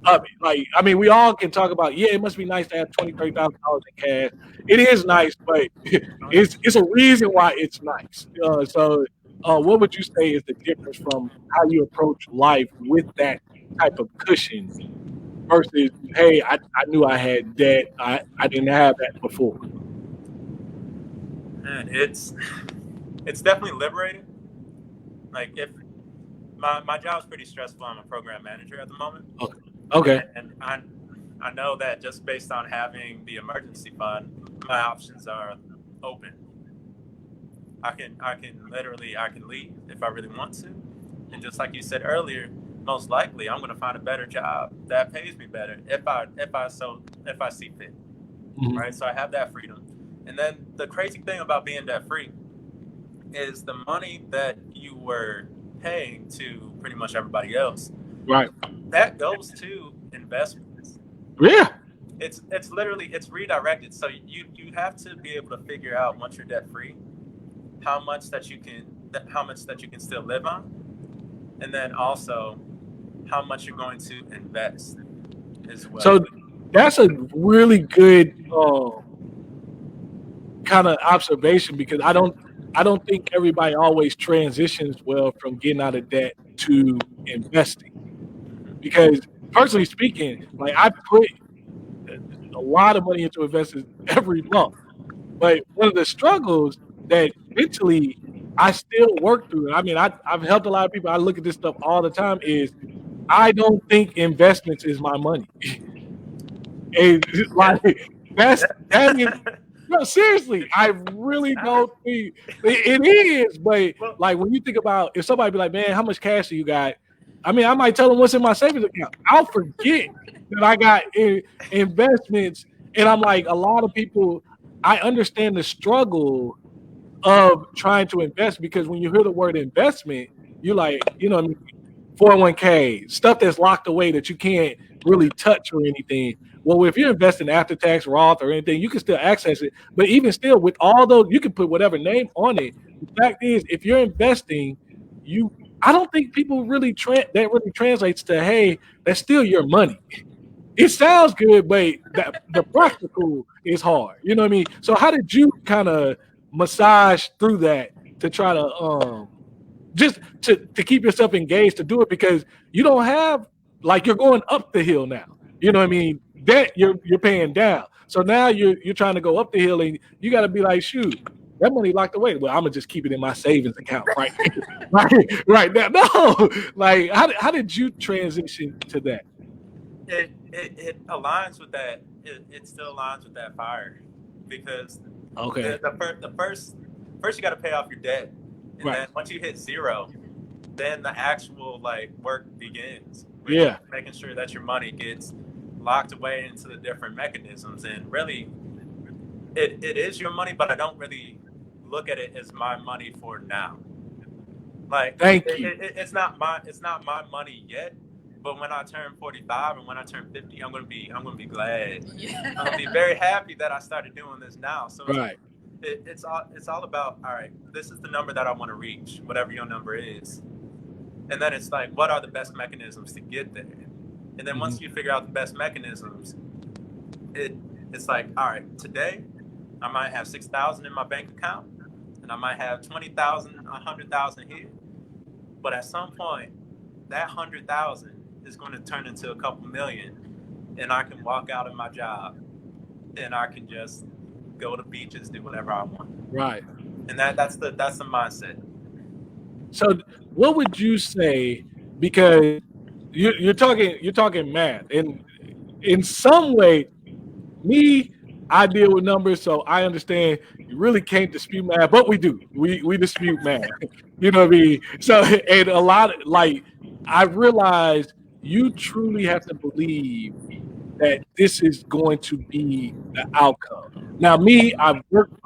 of it. Like, I mean, we all can talk about, yeah, it must be nice to have $20,000, $30,000 in cash. It is nice, but it's a reason why it's nice. What would you say is the difference from how you approach life with that type of cushion versus, hey, I knew I had debt. I didn't have that before. And it's definitely liberating. Like if my job's pretty stressful. I'm a program manager at the moment. Okay. And I know that just based on having the emergency fund, my options are open. I can literally leave if I really want to, and just like you said earlier, most likely I'm going to find a better job that pays me better if I see fit, Mhm. right? So I have that freedom, and then the crazy thing about being debt free is the money that you were paying to pretty much everybody else Right. that goes to investments. Yeah. It's literally it's redirected. So you have to be able to figure out once you're debt free how much that you can still live on, and then also how much you're going to invest as well. So that's a really good kind of observation because I don't think everybody always transitions well from getting out of debt to investing. Because personally speaking, like I put a lot of money into investments every month. But one of the struggles that mentally I still work through, and I mean I've helped a lot of people. I look at this stuff all the time, is I don't think investments is my money. And like that is no, seriously, I really don't think it is. But like when you think about if somebody be like, man, how much cash do you got? I mean, I might tell them what's in my savings account. I'll forget that I got investments, and I'm like, a lot of people. I understand the struggle of trying to invest because when you hear the word investment, you're like, 401k, stuff that's locked away that you can't really touch or anything. Well, if you're investing after tax, Roth, or anything, you can still access it. But even still, with all those, you can put whatever name on it. The fact is, if you're investing, I don't think people really that really translates to, hey, that's still your money. It sounds good, but the practical is hard. You know what I mean? So how did you kind of massage through that to try to just to keep yourself engaged to do it because you don't have like you're going up the hill now. You know what I mean? That you're paying down. So now you're trying to go up the hill and you got to be like, shoot, that money locked away. Well, I'm gonna just keep it in my savings account, right? right now. No, like how did you transition to that? It aligns with that. It still aligns with that fire because Okay. the first you got to pay off your debt, And then once you hit 0, then the actual like work begins. Yeah. Making sure that your money gets locked away into the different mechanisms. And really, it is your money, but I don't really look at it as my money for now. Like, Thank you. It's not my money yet. But when I turn 45 and when I turn 50, I'm gonna be glad. Yeah. I'm gonna be very happy that I started doing this now. So Right. it's all about, all right, this is the number that I want to reach, whatever your number is. And then it's like, what are the best mechanisms to get there? And then once you figure out the best mechanisms, it's like, all right, today I might have 6,000 in my bank account, and I might have 20,000, 100,000 here. But at some point, that 100,000 is going to turn into a couple million, and I can walk out of my job, and I can just go to beaches, do whatever I want. Right. And that's the mindset. So what would you say, because you're talking math, and in some way, I deal with numbers, so I understand you really can't dispute math, but we do. We dispute math. You know what I mean? So, and a lot of, like, I realized you truly have to believe that this is going to be the outcome. Now, I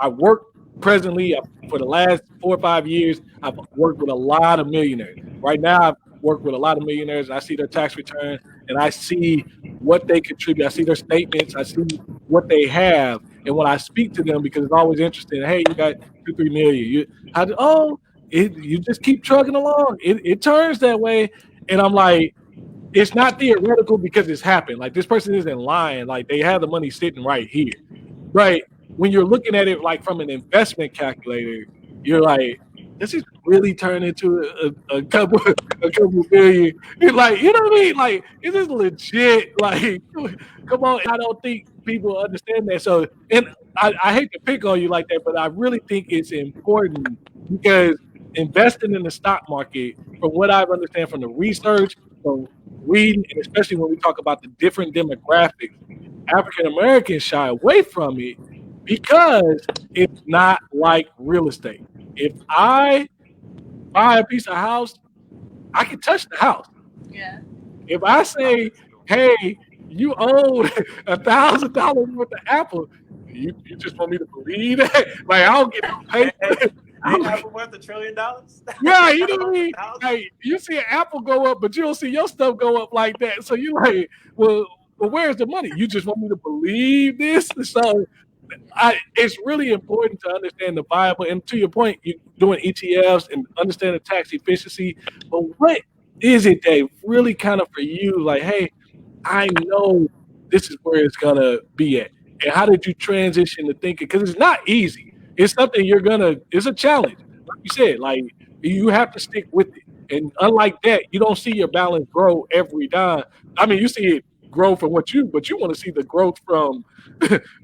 work presently for the last 4 or 5 years. I've worked with a lot of millionaires. Right now, I've worked with a lot of millionaires. I see their tax return, and I see what they contribute. I see their statements. I see what they have. And when I speak to them, because it's always interesting, hey, you got 2-3 million. You just keep trucking along. It turns that way. And I'm like, it's not theoretical because it's happened. Like, this person isn't lying. Like, they have the money sitting right here. Right. When you're looking at it like from an investment calculator, you're like, this is really turn into a couple billion. Like, you know what I mean? Like, is this legit? Like, come on. I don't think people understand that. So, and I hate to pick on you like that, but I really think it's important because investing in the stock market, from what I understand from the research, from reading, and especially when we talk about the different demographics, African Americans shy away from it because it's not like real estate. If I buy a piece of house, I can touch the house. Yeah. If I say, hey, you own $1,000 worth of Apple, you just want me to believe that? Like, I don't get paid. Ain't Apple worth $1 trillion? Yeah, you know what I mean? Like, you see an Apple go up, but you don't see your stuff go up like that. So you're like, well, where's the money? You just want me to believe this? So it's really important to understand the Bible. And to your point, you're doing ETFs and understand the tax efficiency. But what is it that really kind of for you, like, hey, I know this is where it's going to be at? And how did you transition to thinking? Because it's not easy. It's something it's a challenge. Like you said, like, you have to stick with it. And unlike that, you don't see your balance grow every time. I mean, you see it grow from but you want to see the growth from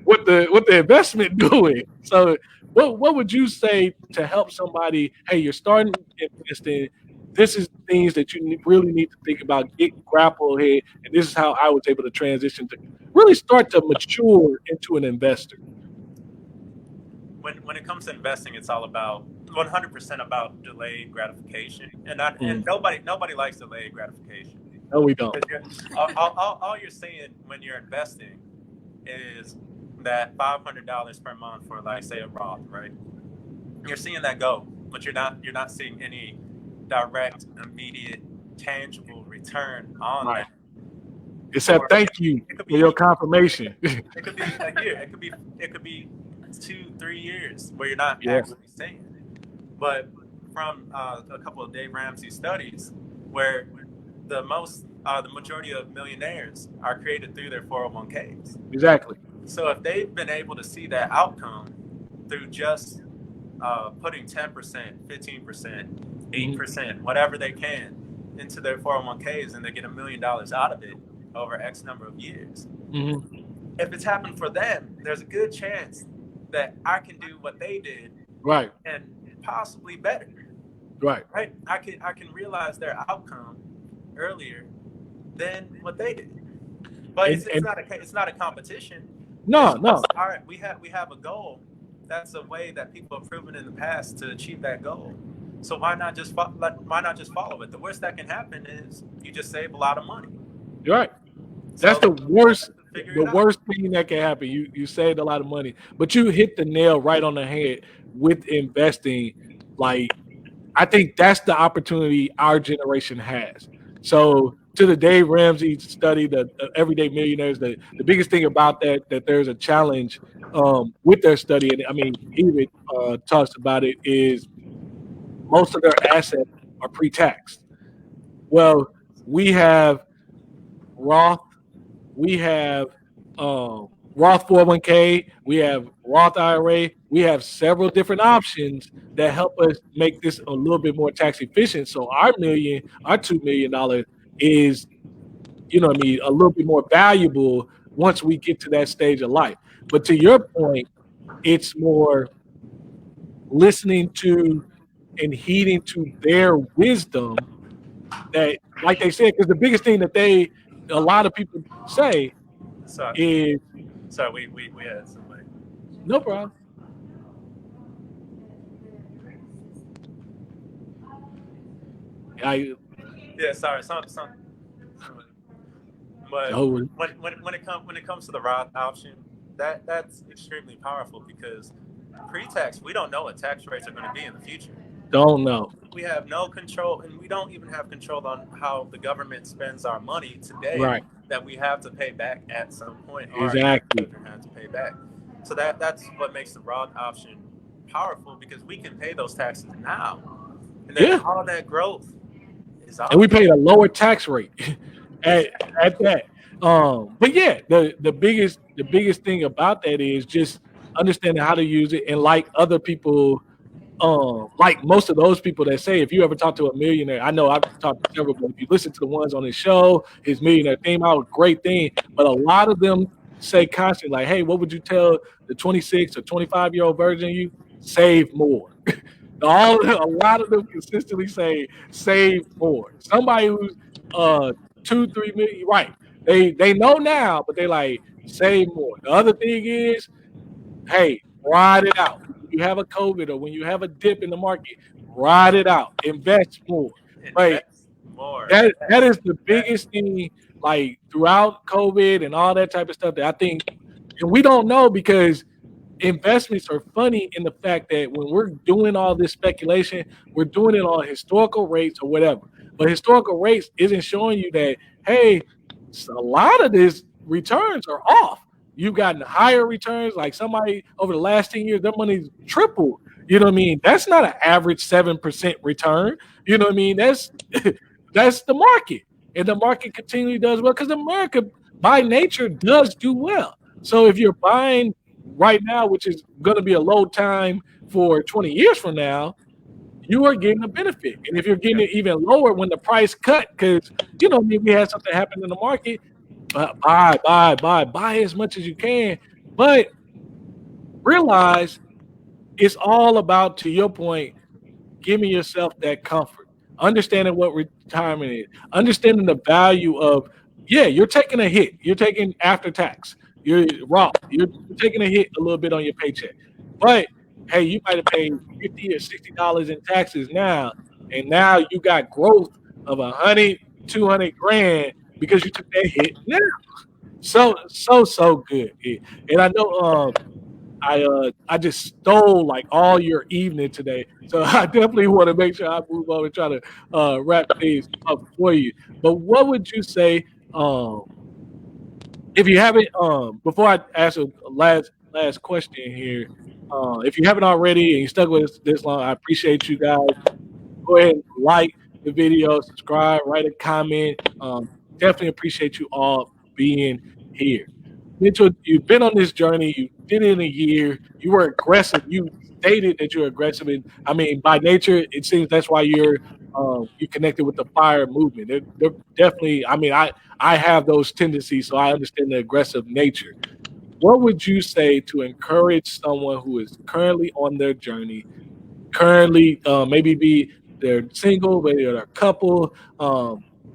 what the investment doing. So what would you say to help somebody, hey, you're starting investing, this is things that you really need to think about, grapple here, and this is how I was able to transition to really start to mature into an investor. When it comes to investing, it's all about 100% about delayed gratification, and nobody likes delayed gratification. No, we don't. All you're seeing when you're investing is that $500 per month for, like, say, a Roth, right? You're seeing that go, but you're not seeing any direct, immediate, tangible return on that. It said thank you for your confirmation. It could be a year. It could be 2-3 years where you're not actually seeing it. But from a couple of Dave Ramsey studies, where the majority of millionaires are created through their 401ks. Exactly. So if they've been able to see that outcome through just putting 10%, 15%, 8%, whatever they can into their 401ks, and they get $1 million out of it over X number of years. Mm-hmm. If it's happened for them, there's a good chance that I can do what they did, right, and possibly better. Right. I can realize their outcome earlier than what they did. But it's not a competition. No. All right, we have a goal. That's a way that people have proven in the past to achieve that goal. So why not just follow it? The worst that can happen is you just save a lot of money. You're right. So That's the worst. figure The it out. worst thing that can happen. You saved a lot of money, but you hit the nail right on the head with investing. Like, I think that's the opportunity our generation has. So to the Dave Ramsey study, the Everyday Millionaires, the biggest thing about that there's a challenge with their study, and I mean, he even talks about it, is most of their assets are pre-taxed. Well, we have Roth, we have Roth 401k, we have Roth IRA, we have several different options that help us make this a little bit more tax efficient. So our $2 million is, you know what I mean, a little bit more valuable once we get to that stage of life. But to your point, it's more listening to and heeding to their wisdom that, like they said, because the biggest thing that a lot of people say Sorry, is, we had somebody. no problem. I Yeah, sorry, but oh, when it comes to the Roth option, that's extremely powerful because pre-tax, we don't know what tax rates are going to be in the future. don't know. We have no control, and we don't even have control on how the government spends our money today. Right. That we have to pay back at some point, or Exactly. our children have to pay back. So that's what makes the Roth option powerful, because we can pay those taxes now, and then Yeah. all that growth is And we ours. paid a lower tax rate at that. But yeah, the biggest thing about that is just understanding how to use it, and like other people, like most of those people that say, if you ever talk to a millionaire, I know I've talked to several, but if you listen to the ones on his show, his millionaire theme out, great thing. But a lot of them say constantly, like, hey, what would you tell the 26 or 25-year-old version of you? Save more. A lot of them consistently say save more. Somebody who's 2-3 million, right? They know now, but they like save more. The other thing is, hey, ride it out. When you have a COVID or when you have a dip in the market, ride it out. Invest more. Like, Invest more. that is the biggest thing, like, throughout COVID and all that type of stuff, that I think, and we don't know, because investments are funny in the fact that when we're doing all this speculation, we're doing it on historical rates or whatever. But historical rates isn't showing you that, hey, a lot of these returns are off. You've gotten higher returns, like somebody over the last 10 years, their money's tripled. You know what I mean? That's not an average 7% return. You know what I mean? That's that's the market. And the market continually does well because America by nature does do well. So if you're buying right now, which is going to be a low time for 20 years from now, you are getting a benefit. And if you're getting it even lower when the price cut, because, you know, maybe we had something happen in the market, buy as much as you can. But realize it's all about, to your point, giving yourself that comfort, understanding what retirement is, understanding the value of, yeah, you're taking a hit. You're taking after tax. You're raw. You're taking a hit a little bit on your paycheck. But hey, you might have paid $50 or $60 in taxes now, and now you got growth of 100, 200 grand because you took that hit now. So good. And I know I just stole like all your evening today, so I definitely want to make sure I move on and try to wrap things up for you. But what would you say, if you haven't, before I ask a last question here, if you haven't already and you stuck with us this long, I appreciate you guys. Go ahead and like the video, subscribe, write a comment. Definitely appreciate you all being here. Mitchell, you've been on this journey. You did it in a year. You were aggressive. You stated that you're aggressive, and I mean, by nature, it seems that's why you connected with the fire movement. They're definitely. I mean, I have those tendencies, so I understand the aggressive nature. What would you say to encourage someone who is currently on their journey, currently maybe they're single, maybe they're a couple,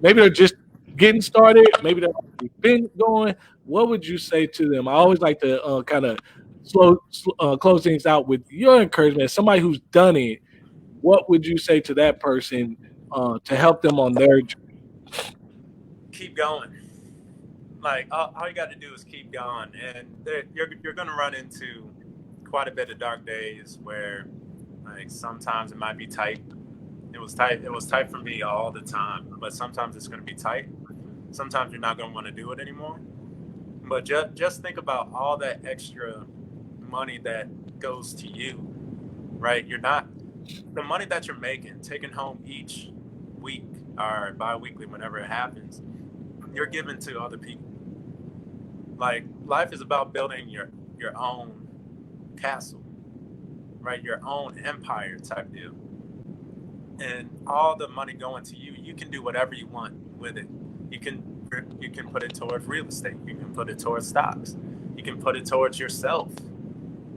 maybe they're just getting started, maybe they've already been going. What would you say to them? I always like to kind of close things out with your encouragement. Somebody who's done it. what would you say to that person to help them on their journey? Keep going. Like all you got to do is keep going, and you're going to run into quite a bit of dark days where, like, sometimes it might be tight. It was tight. It was tight for me all the time, but sometimes it's going to be tight. Sometimes you're not going to want to do it anymore. But just think about all that extra money that goes to you, right? You're not the money that you're making, taking home each week or bi-weekly, whenever it happens, you're giving to other people. Like, life is about building your own castle, right? Your own empire type deal. And all the money going to you, you can do whatever you want with it. You can put it towards real estate. You can put it towards stocks. You can put it towards yourself.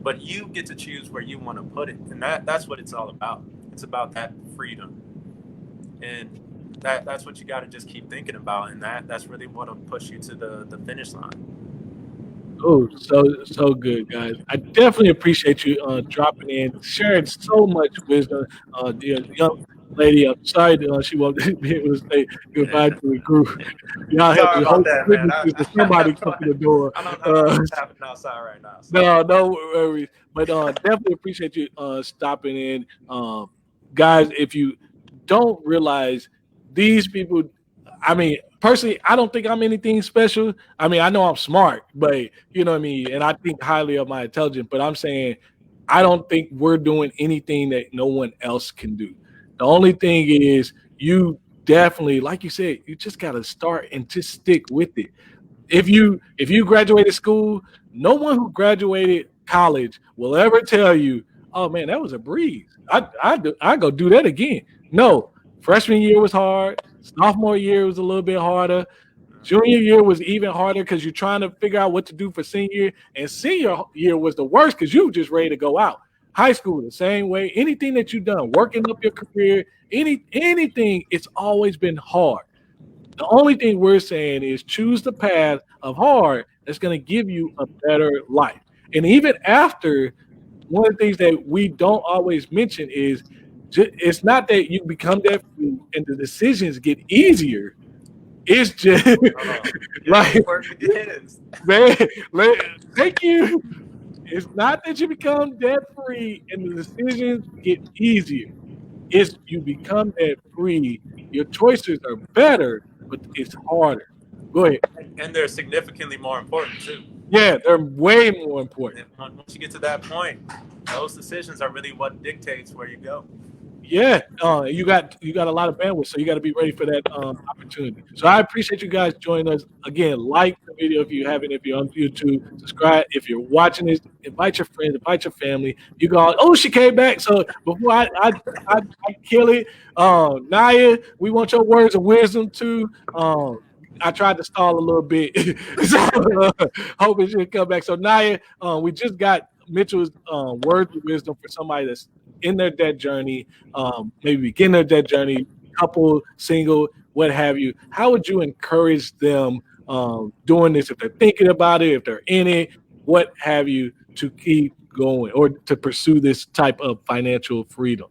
But you get to choose where you want to put it, and that's what it's all about. It's about that freedom, and that's what you got to just keep thinking about, and that's really what'll push you to the finish line. Oh, so good, guys. I definitely appreciate you dropping in, sharing so much wisdom. The young lady, I'm sorry that she won't be able to say goodbye to the group. Y'all have Sorry to about hope that, man. witnesses or somebody come to the door. I don't know what's happening outside right now. So. No worries. But definitely appreciate you stopping in. Guys, if you don't realize these people, I mean, personally, I don't think I'm anything special. I mean, I know I'm smart, but you know what I mean? And I think highly of my intelligence, but I'm saying I don't think we're doing anything that no one else can do. The only thing is you definitely, like you said, you just got to start and just stick with it. If you graduated school, no one who graduated college will ever tell you, "Oh man, that was a breeze. I go do that again." No, freshman year was hard. Sophomore year was a little bit harder. Junior year was even harder because you're trying to figure out what to do for senior year. And senior year was the worst because you were just ready to go out. High school, the same way. Anything that you've done, working up your career, anything, it's always been hard. The only thing we're saying is choose the path of hard that's going to give you a better life. And even after, one of the things that we don't always mention is it's not that you become debt free and the decisions get easier. It's just like, Where it begins. man, thank you. It's not that you become debt free and the decisions get easier. It's you become debt free. Your choices are better, but it's harder. Go ahead. And they're significantly more important too. Yeah, they're way more important. And once you get to that point, those decisions are really what dictates where you go. Yeah, you got a lot of bandwidth, so you got to be ready for that opportunity. So I appreciate you guys joining us again. Like the video if you haven't, if you're on YouTube, subscribe. If you're watching this, invite your friends, invite your family. You go, oh, she came back. So before I kill it, Naya, we want your words of wisdom too. I tried to stall a little bit, so hoping she'll come back. So Naya, we just got Mitchell's words of wisdom for somebody that's in their debt journey, maybe begin their debt journey, couple, single, what have you. How would you encourage them doing this if they're thinking about it, if they're in it, what have you, to keep going or to pursue this type of financial freedom?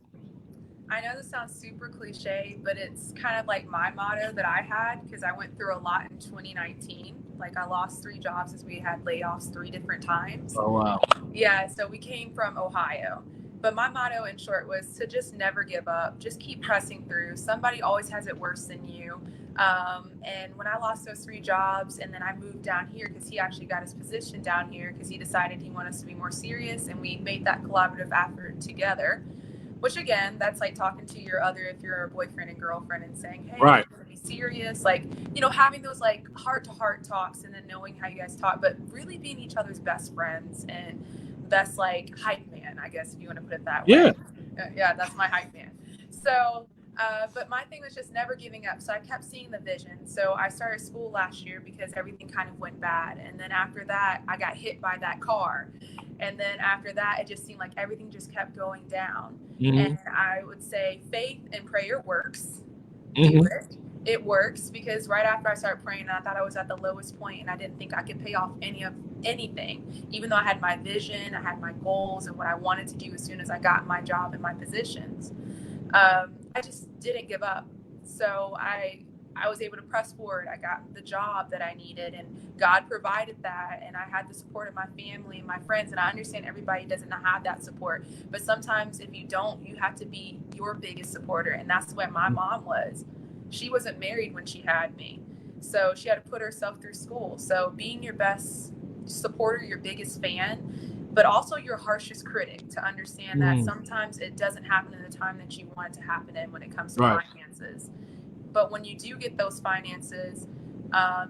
I know this sounds super cliche, but it's kind of like my motto that I had because I went through a lot in 2019. Like, I lost 3 jobs as we had layoffs 3 different times. Oh, wow. Yeah, so we came from Ohio. But my motto, in short, was to just never give up. Just keep pressing through. Somebody always has it worse than you. And when I lost those 3 jobs, and then I moved down here because he actually got his position down here because he decided he wanted us to be more serious, and we made that collaborative effort together. Which, again, that's like talking to your other, if you're a boyfriend and girlfriend, and saying, hey, right, we're going to be serious. Like, you know, having those like heart-to-heart talks and then knowing how you guys talk, but really being each other's best friends and best like hype man, I guess, if you want to put it that way. Yeah, that's my hype man. So, but my thing was just never giving up. So I kept seeing the vision. So I started school last year because everything kind of went bad. And then after that, I got hit by that car. And then after that, it just seemed like everything just kept going down. Mm-hmm. And I would say faith and prayer works. Mm-hmm. It works because right after I started praying, I thought I was at the lowest point and I didn't think I could pay off anything, even though I had my vision, I had my goals and what I wanted to do as soon as I got my job and my positions. I just didn't give up. So I was able to press forward. I got the job that I needed, and God provided that. And I had the support of my family and my friends. And I understand everybody doesn't have that support, but sometimes if you don't, you have to be your biggest supporter. And that's what my mom was. She wasn't married when she had me, so she had to put herself through school. So being your best supporter, your biggest fan, but also your harshest critic, to understand that sometimes it doesn't happen in the time that you want it to happen in when it comes to finances. But when you do get those finances,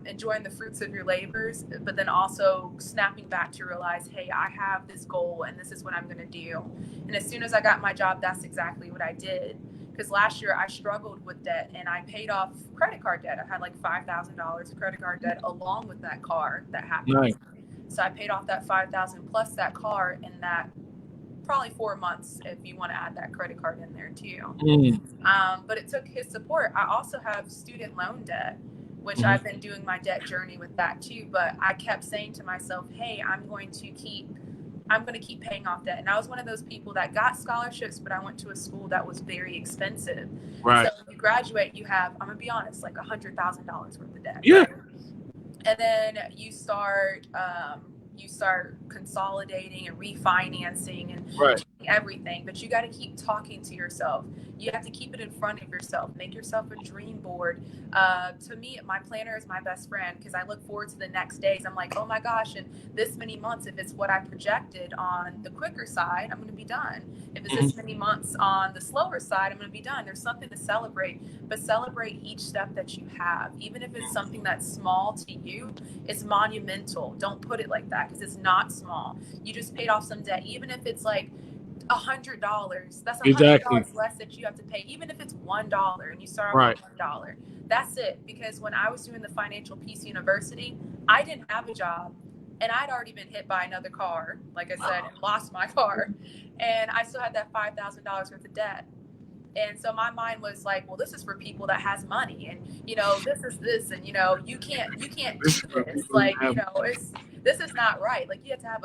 enjoying the fruits of your labors, but then also snapping back to realize, hey, I have this goal and this is what I'm going to do. And as soon as I got my job, that's exactly what I did. Because last year I struggled with debt, and I paid off credit card debt. I had like $5,000 of credit card debt along with that car that happened. Nice. So I paid off that $5,000 plus that car in that probably 4 months, if you want to add that credit card in there too. But it took his support. I also have student loan debt, which I've been doing my debt journey with that too. But I kept saying to myself, hey, I'm going to keep paying off debt. And I was one of those people that got scholarships, but I went to a school that was very expensive. Right. So when you graduate, you have, I'm gonna be honest, like $100,000 worth of debt. Yeah. Right? And then you start consolidating and refinancing and everything, but you got to keep talking to yourself. You have to keep it in front of yourself. Make yourself a dream board. To me, my planner is my best friend, because I look forward to the next days. I'm like, oh my gosh, in this many months, if it's what I projected on the quicker side, I'm going to be done. If it's this many months on the slower side, I'm going to be done. There's something to celebrate, but celebrate each step that you have. Even if it's something that's small to you, it's monumental. Don't put it like that, because it's not small. You just paid off some debt. Even if it's like $100, that's $100 less that you have to pay. Even if it's $1 and you start off with $1, that's it. Because when I was doing the Financial Peace University, I didn't have a job, and I'd already been hit by another car, like I said, and lost my car, and I still had that $5,000 worth of debt. And so my mind was like, well, this is for people that has money, and this is this, and you can't do this. Like, this is not right. Like, you have to have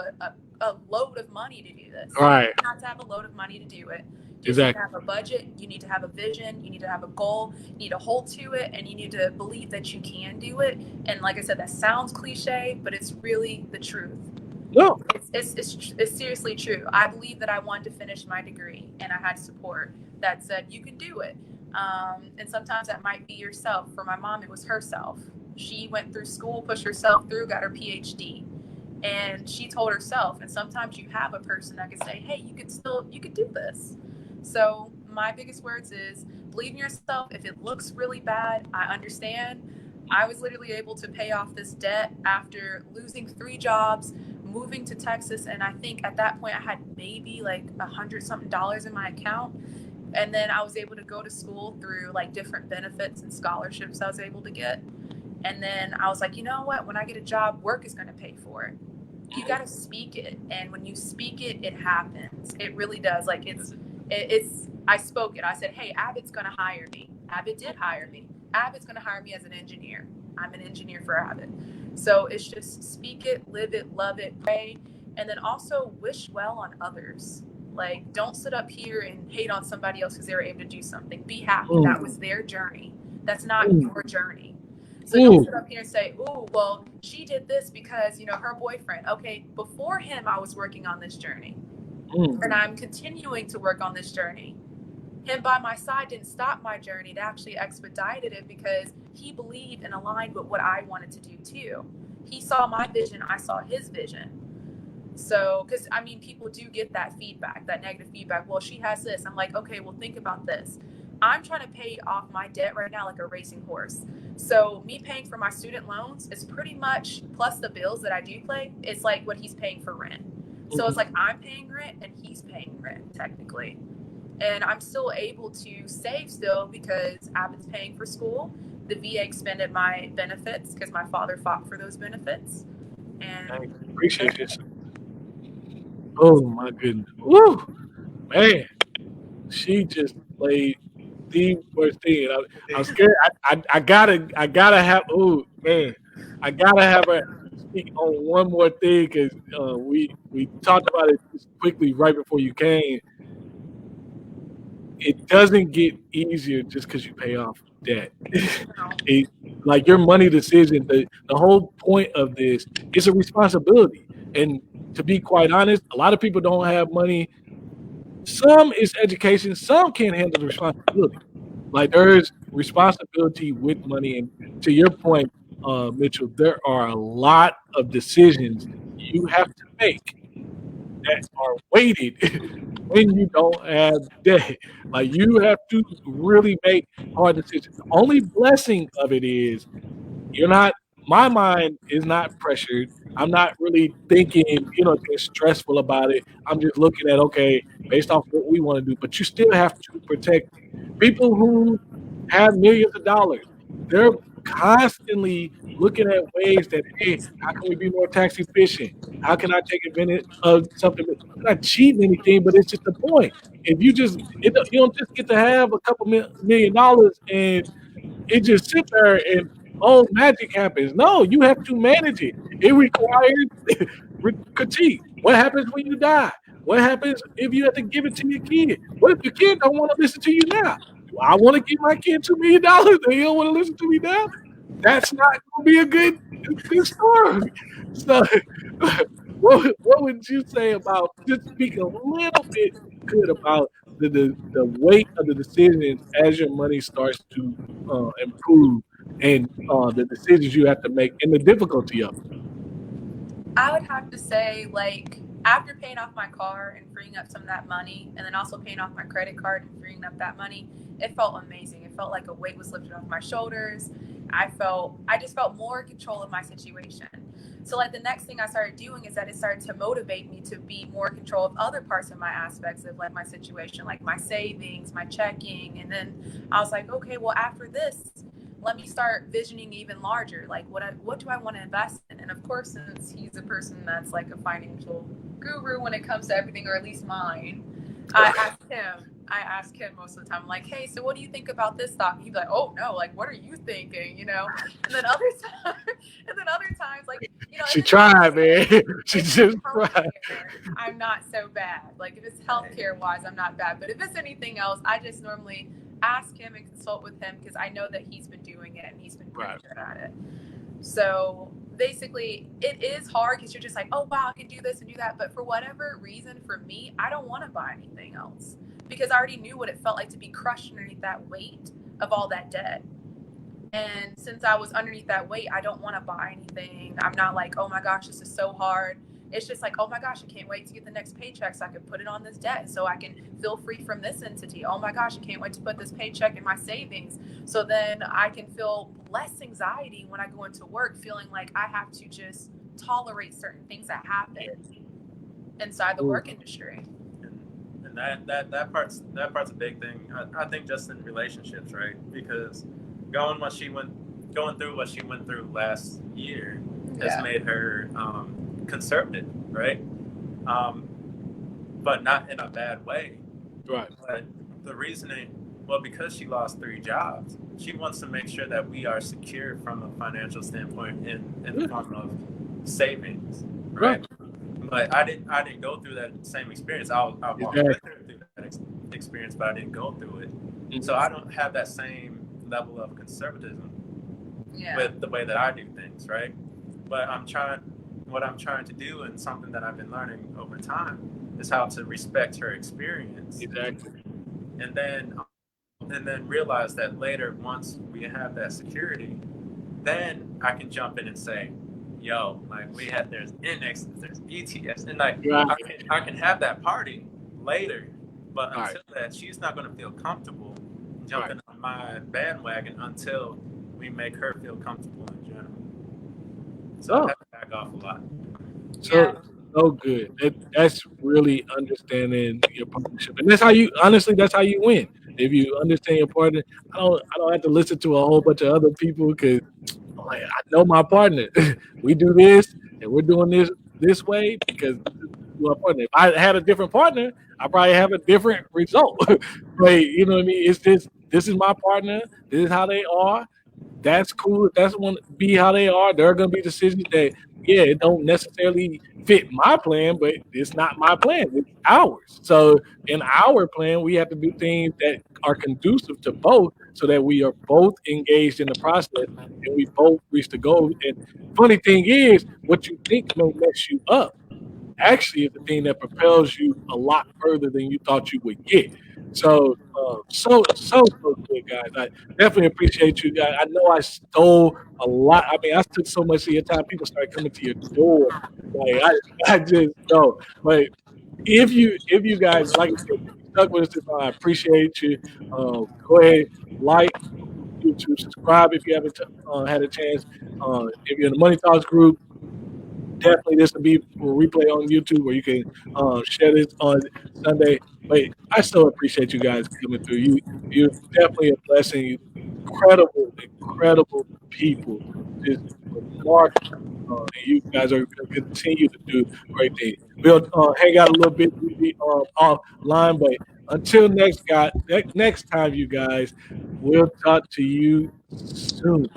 a load of money to do this. Right. You have to have a load of money to do it. You need to have a budget. You need to have a vision. You need to have a goal. You need to hold to it, and you need to believe that you can do it. And like I said, that sounds cliche, but it's really the truth. No. It's seriously true. I believe that I wanted to finish my degree, and I had support that said, you can do it. And sometimes that might be yourself. For my mom, it was herself. She went through school, pushed herself through, got her PhD. And she told herself, and sometimes you have a person that can say, hey, you could do this. So my biggest words is, believe in yourself. If it looks really bad, I understand. I was literally able to pay off this debt after losing 3 jobs, moving to Texas. And I think at that point I had maybe like $100-something in my account. And then I was able to go to school through like different benefits and scholarships I was able to get. And then I was like, you know what? When I get a job, work is going to pay for it. You got to speak it. And when you speak it, it happens. It really does. Like I spoke it. I said, hey, Abbott's going to hire me. Abbott did hire me. Abbott's going to hire me as an engineer. I'm an engineer for Abbott. So it's just speak it, live it, love it, pray. And then also wish well on others. Like, don't sit up here and hate on somebody else because they were able to do something. Be happy. That was their journey. That's not your journey. So don't sit up here and say, oh, well, she did this because, her boyfriend. Okay, before him, I was working on this journey. And I'm continuing to work on this journey. Him by my side didn't stop my journey. It actually expedited it because he believed and aligned with what I wanted to do too. He saw my vision. I saw his vision. So, because people do get that feedback, that negative feedback. Well, she has this. I'm like, okay, well, think about this. I'm trying to pay off my debt right now like a racing horse. So me paying for my student loans is pretty much, plus the bills that I do pay, it's like what he's paying for rent. So it's like I'm paying rent and he's paying rent technically. And I'm still able to save still because Abbott's paying for school. The VA expended my benefits because my father fought for those benefits. And I appreciate this. Oh my goodness. Woo! Man, she just played the worst thing. I'm scared. I gotta have. Oh man, I gotta have her speak on one more thing because we talked about it just quickly right before you came. it doesn't get easier just because you pay off debt. it, like your money decision, the whole point of this is a responsibility. And to be quite honest, a lot of people don't have money. Some is education, some can't handle the responsibility. Like there's responsibility with money. And to your point, Mitchell, there are a lot of decisions you have to make that are weighted when you don't have debt. Like you have to really make hard decisions. The only blessing of it is you're not. My mind is not pressured. I'm not really thinking, being stressful about it. I'm just looking at okay, based off what we want to do. But you still have to protect it. People who have millions of dollars. They're constantly looking at ways that, hey, how can we be more tax efficient? How can I take advantage of something? I'm not cheating anything, but it's just the point. If you don't just get to have a couple million dollars and it just sit there and oh, magic happens. No, you have to manage it. It requires critique. What happens when you die? What happens if you have to give it to your kid? What if your kid don't want to listen to you now? Do I want to give my kid $2 million and he don't want to listen to me now? That's not going to be a good story. So, what would you say about just speak a little bit good about the weight of the decisions as your money starts to improve and the decisions you have to make and the difficulty of it? I would have to say, like, after paying off my car and freeing up some of that money, and then also paying off my credit card and freeing up that money, it felt amazing. It felt like a weight was lifted off my shoulders. I just felt more in control of my situation. So, like, the next thing I started doing is that it started to motivate me to be more in control of other parts of my aspects of, like, my situation, like my savings, my checking. And then I was like, okay, well, after this, let me start visioning even larger. Like, what do I want to invest in? And of course, since he's a person that's like a financial guru when it comes to everything, or at least mine, I ask him most of the time, like, hey, so what do you think about this stock? He'd be like, oh no, like, what are you thinking? And then other times, like, she tried, man. She just tried. I'm not so bad. Like, if it's healthcare wise, I'm not bad. But if it's anything else, I just normally ask him and consult with him because I know that he's been doing it and he's been pretty good at it. So basically, it is hard because you're just like, oh wow, I can do this and do that. But for whatever reason, for me, I don't want to buy anything else because I already knew what it felt like to be crushed underneath that weight of all that debt. And since I was underneath that weight, I don't want to buy anything. I'm not like, oh my gosh, this is so hard. It's just like, oh my gosh, I can't wait to get the next paycheck so I can put it on this debt so I can feel free from this entity. Oh my gosh, I can't wait to put this paycheck in my savings so then I can feel less anxiety when I go into work, feeling like I have to just tolerate certain things that happen inside the work industry. And that part's a big thing. I think just in relationships, right? Because going through what she went through last year has made her conservative, right? But not in a bad way. Right. But the reasoning, well, because she lost 3 jobs, she wants to make sure that we are secure from a financial standpoint in the form of savings, right? But I didn't go through that same experience. I walked with her through that experience, but I didn't go through it. Mm-hmm. So I don't have that same level of conservatism with the way that I do things, right? But what I'm trying to do, and something that I've been learning over time, is how to respect her experience. Exactly. And then realize that later, once we have that security, then I can jump in and say, yo, like there's index, there's ETFs, and like I can have that party later, but until that, she's not going to feel comfortable jumping on my bandwagon until we make her feel comfortable in general. So I have to back off a lot. So good. That's really understanding your partnership, and that's how you win. If you understand your partner, I don't have to listen to a whole bunch of other people because I know my partner. We do this, and we're doing this way because my partner. If I had a different partner, I probably have a different result. But you know what I mean? It's this is my partner. This is how they are. that's cool. If that's want to be how they are, there are going to be decisions that, yeah, it don't necessarily fit my plan, but it's not my plan. It's ours. So in our plan, we have to do things that are conducive to both so that we are both engaged in the process and we both reach the goal. And funny thing is, what you think may mess you up actually is the thing that propels you a lot further than you thought you would get. So, so good, guys. I definitely appreciate you guys. I know I stole a lot. I mean, I took so much of your time. People started coming to your door. Like I just know. But if you guys, like I said, if you stuck with us this far, I appreciate you. Go ahead, like YouTube, subscribe if you haven't had a chance. If you're in the Money Talks group, definitely this will be a replay on YouTube where you can share this on Sunday. But I still appreciate you guys coming through. You're definitely a blessing. Incredible, incredible people. Just remarkable. And you guys are going to continue to do great things. We'll hang out a little bit maybe, offline, but until next time, you guys, we'll talk to you soon.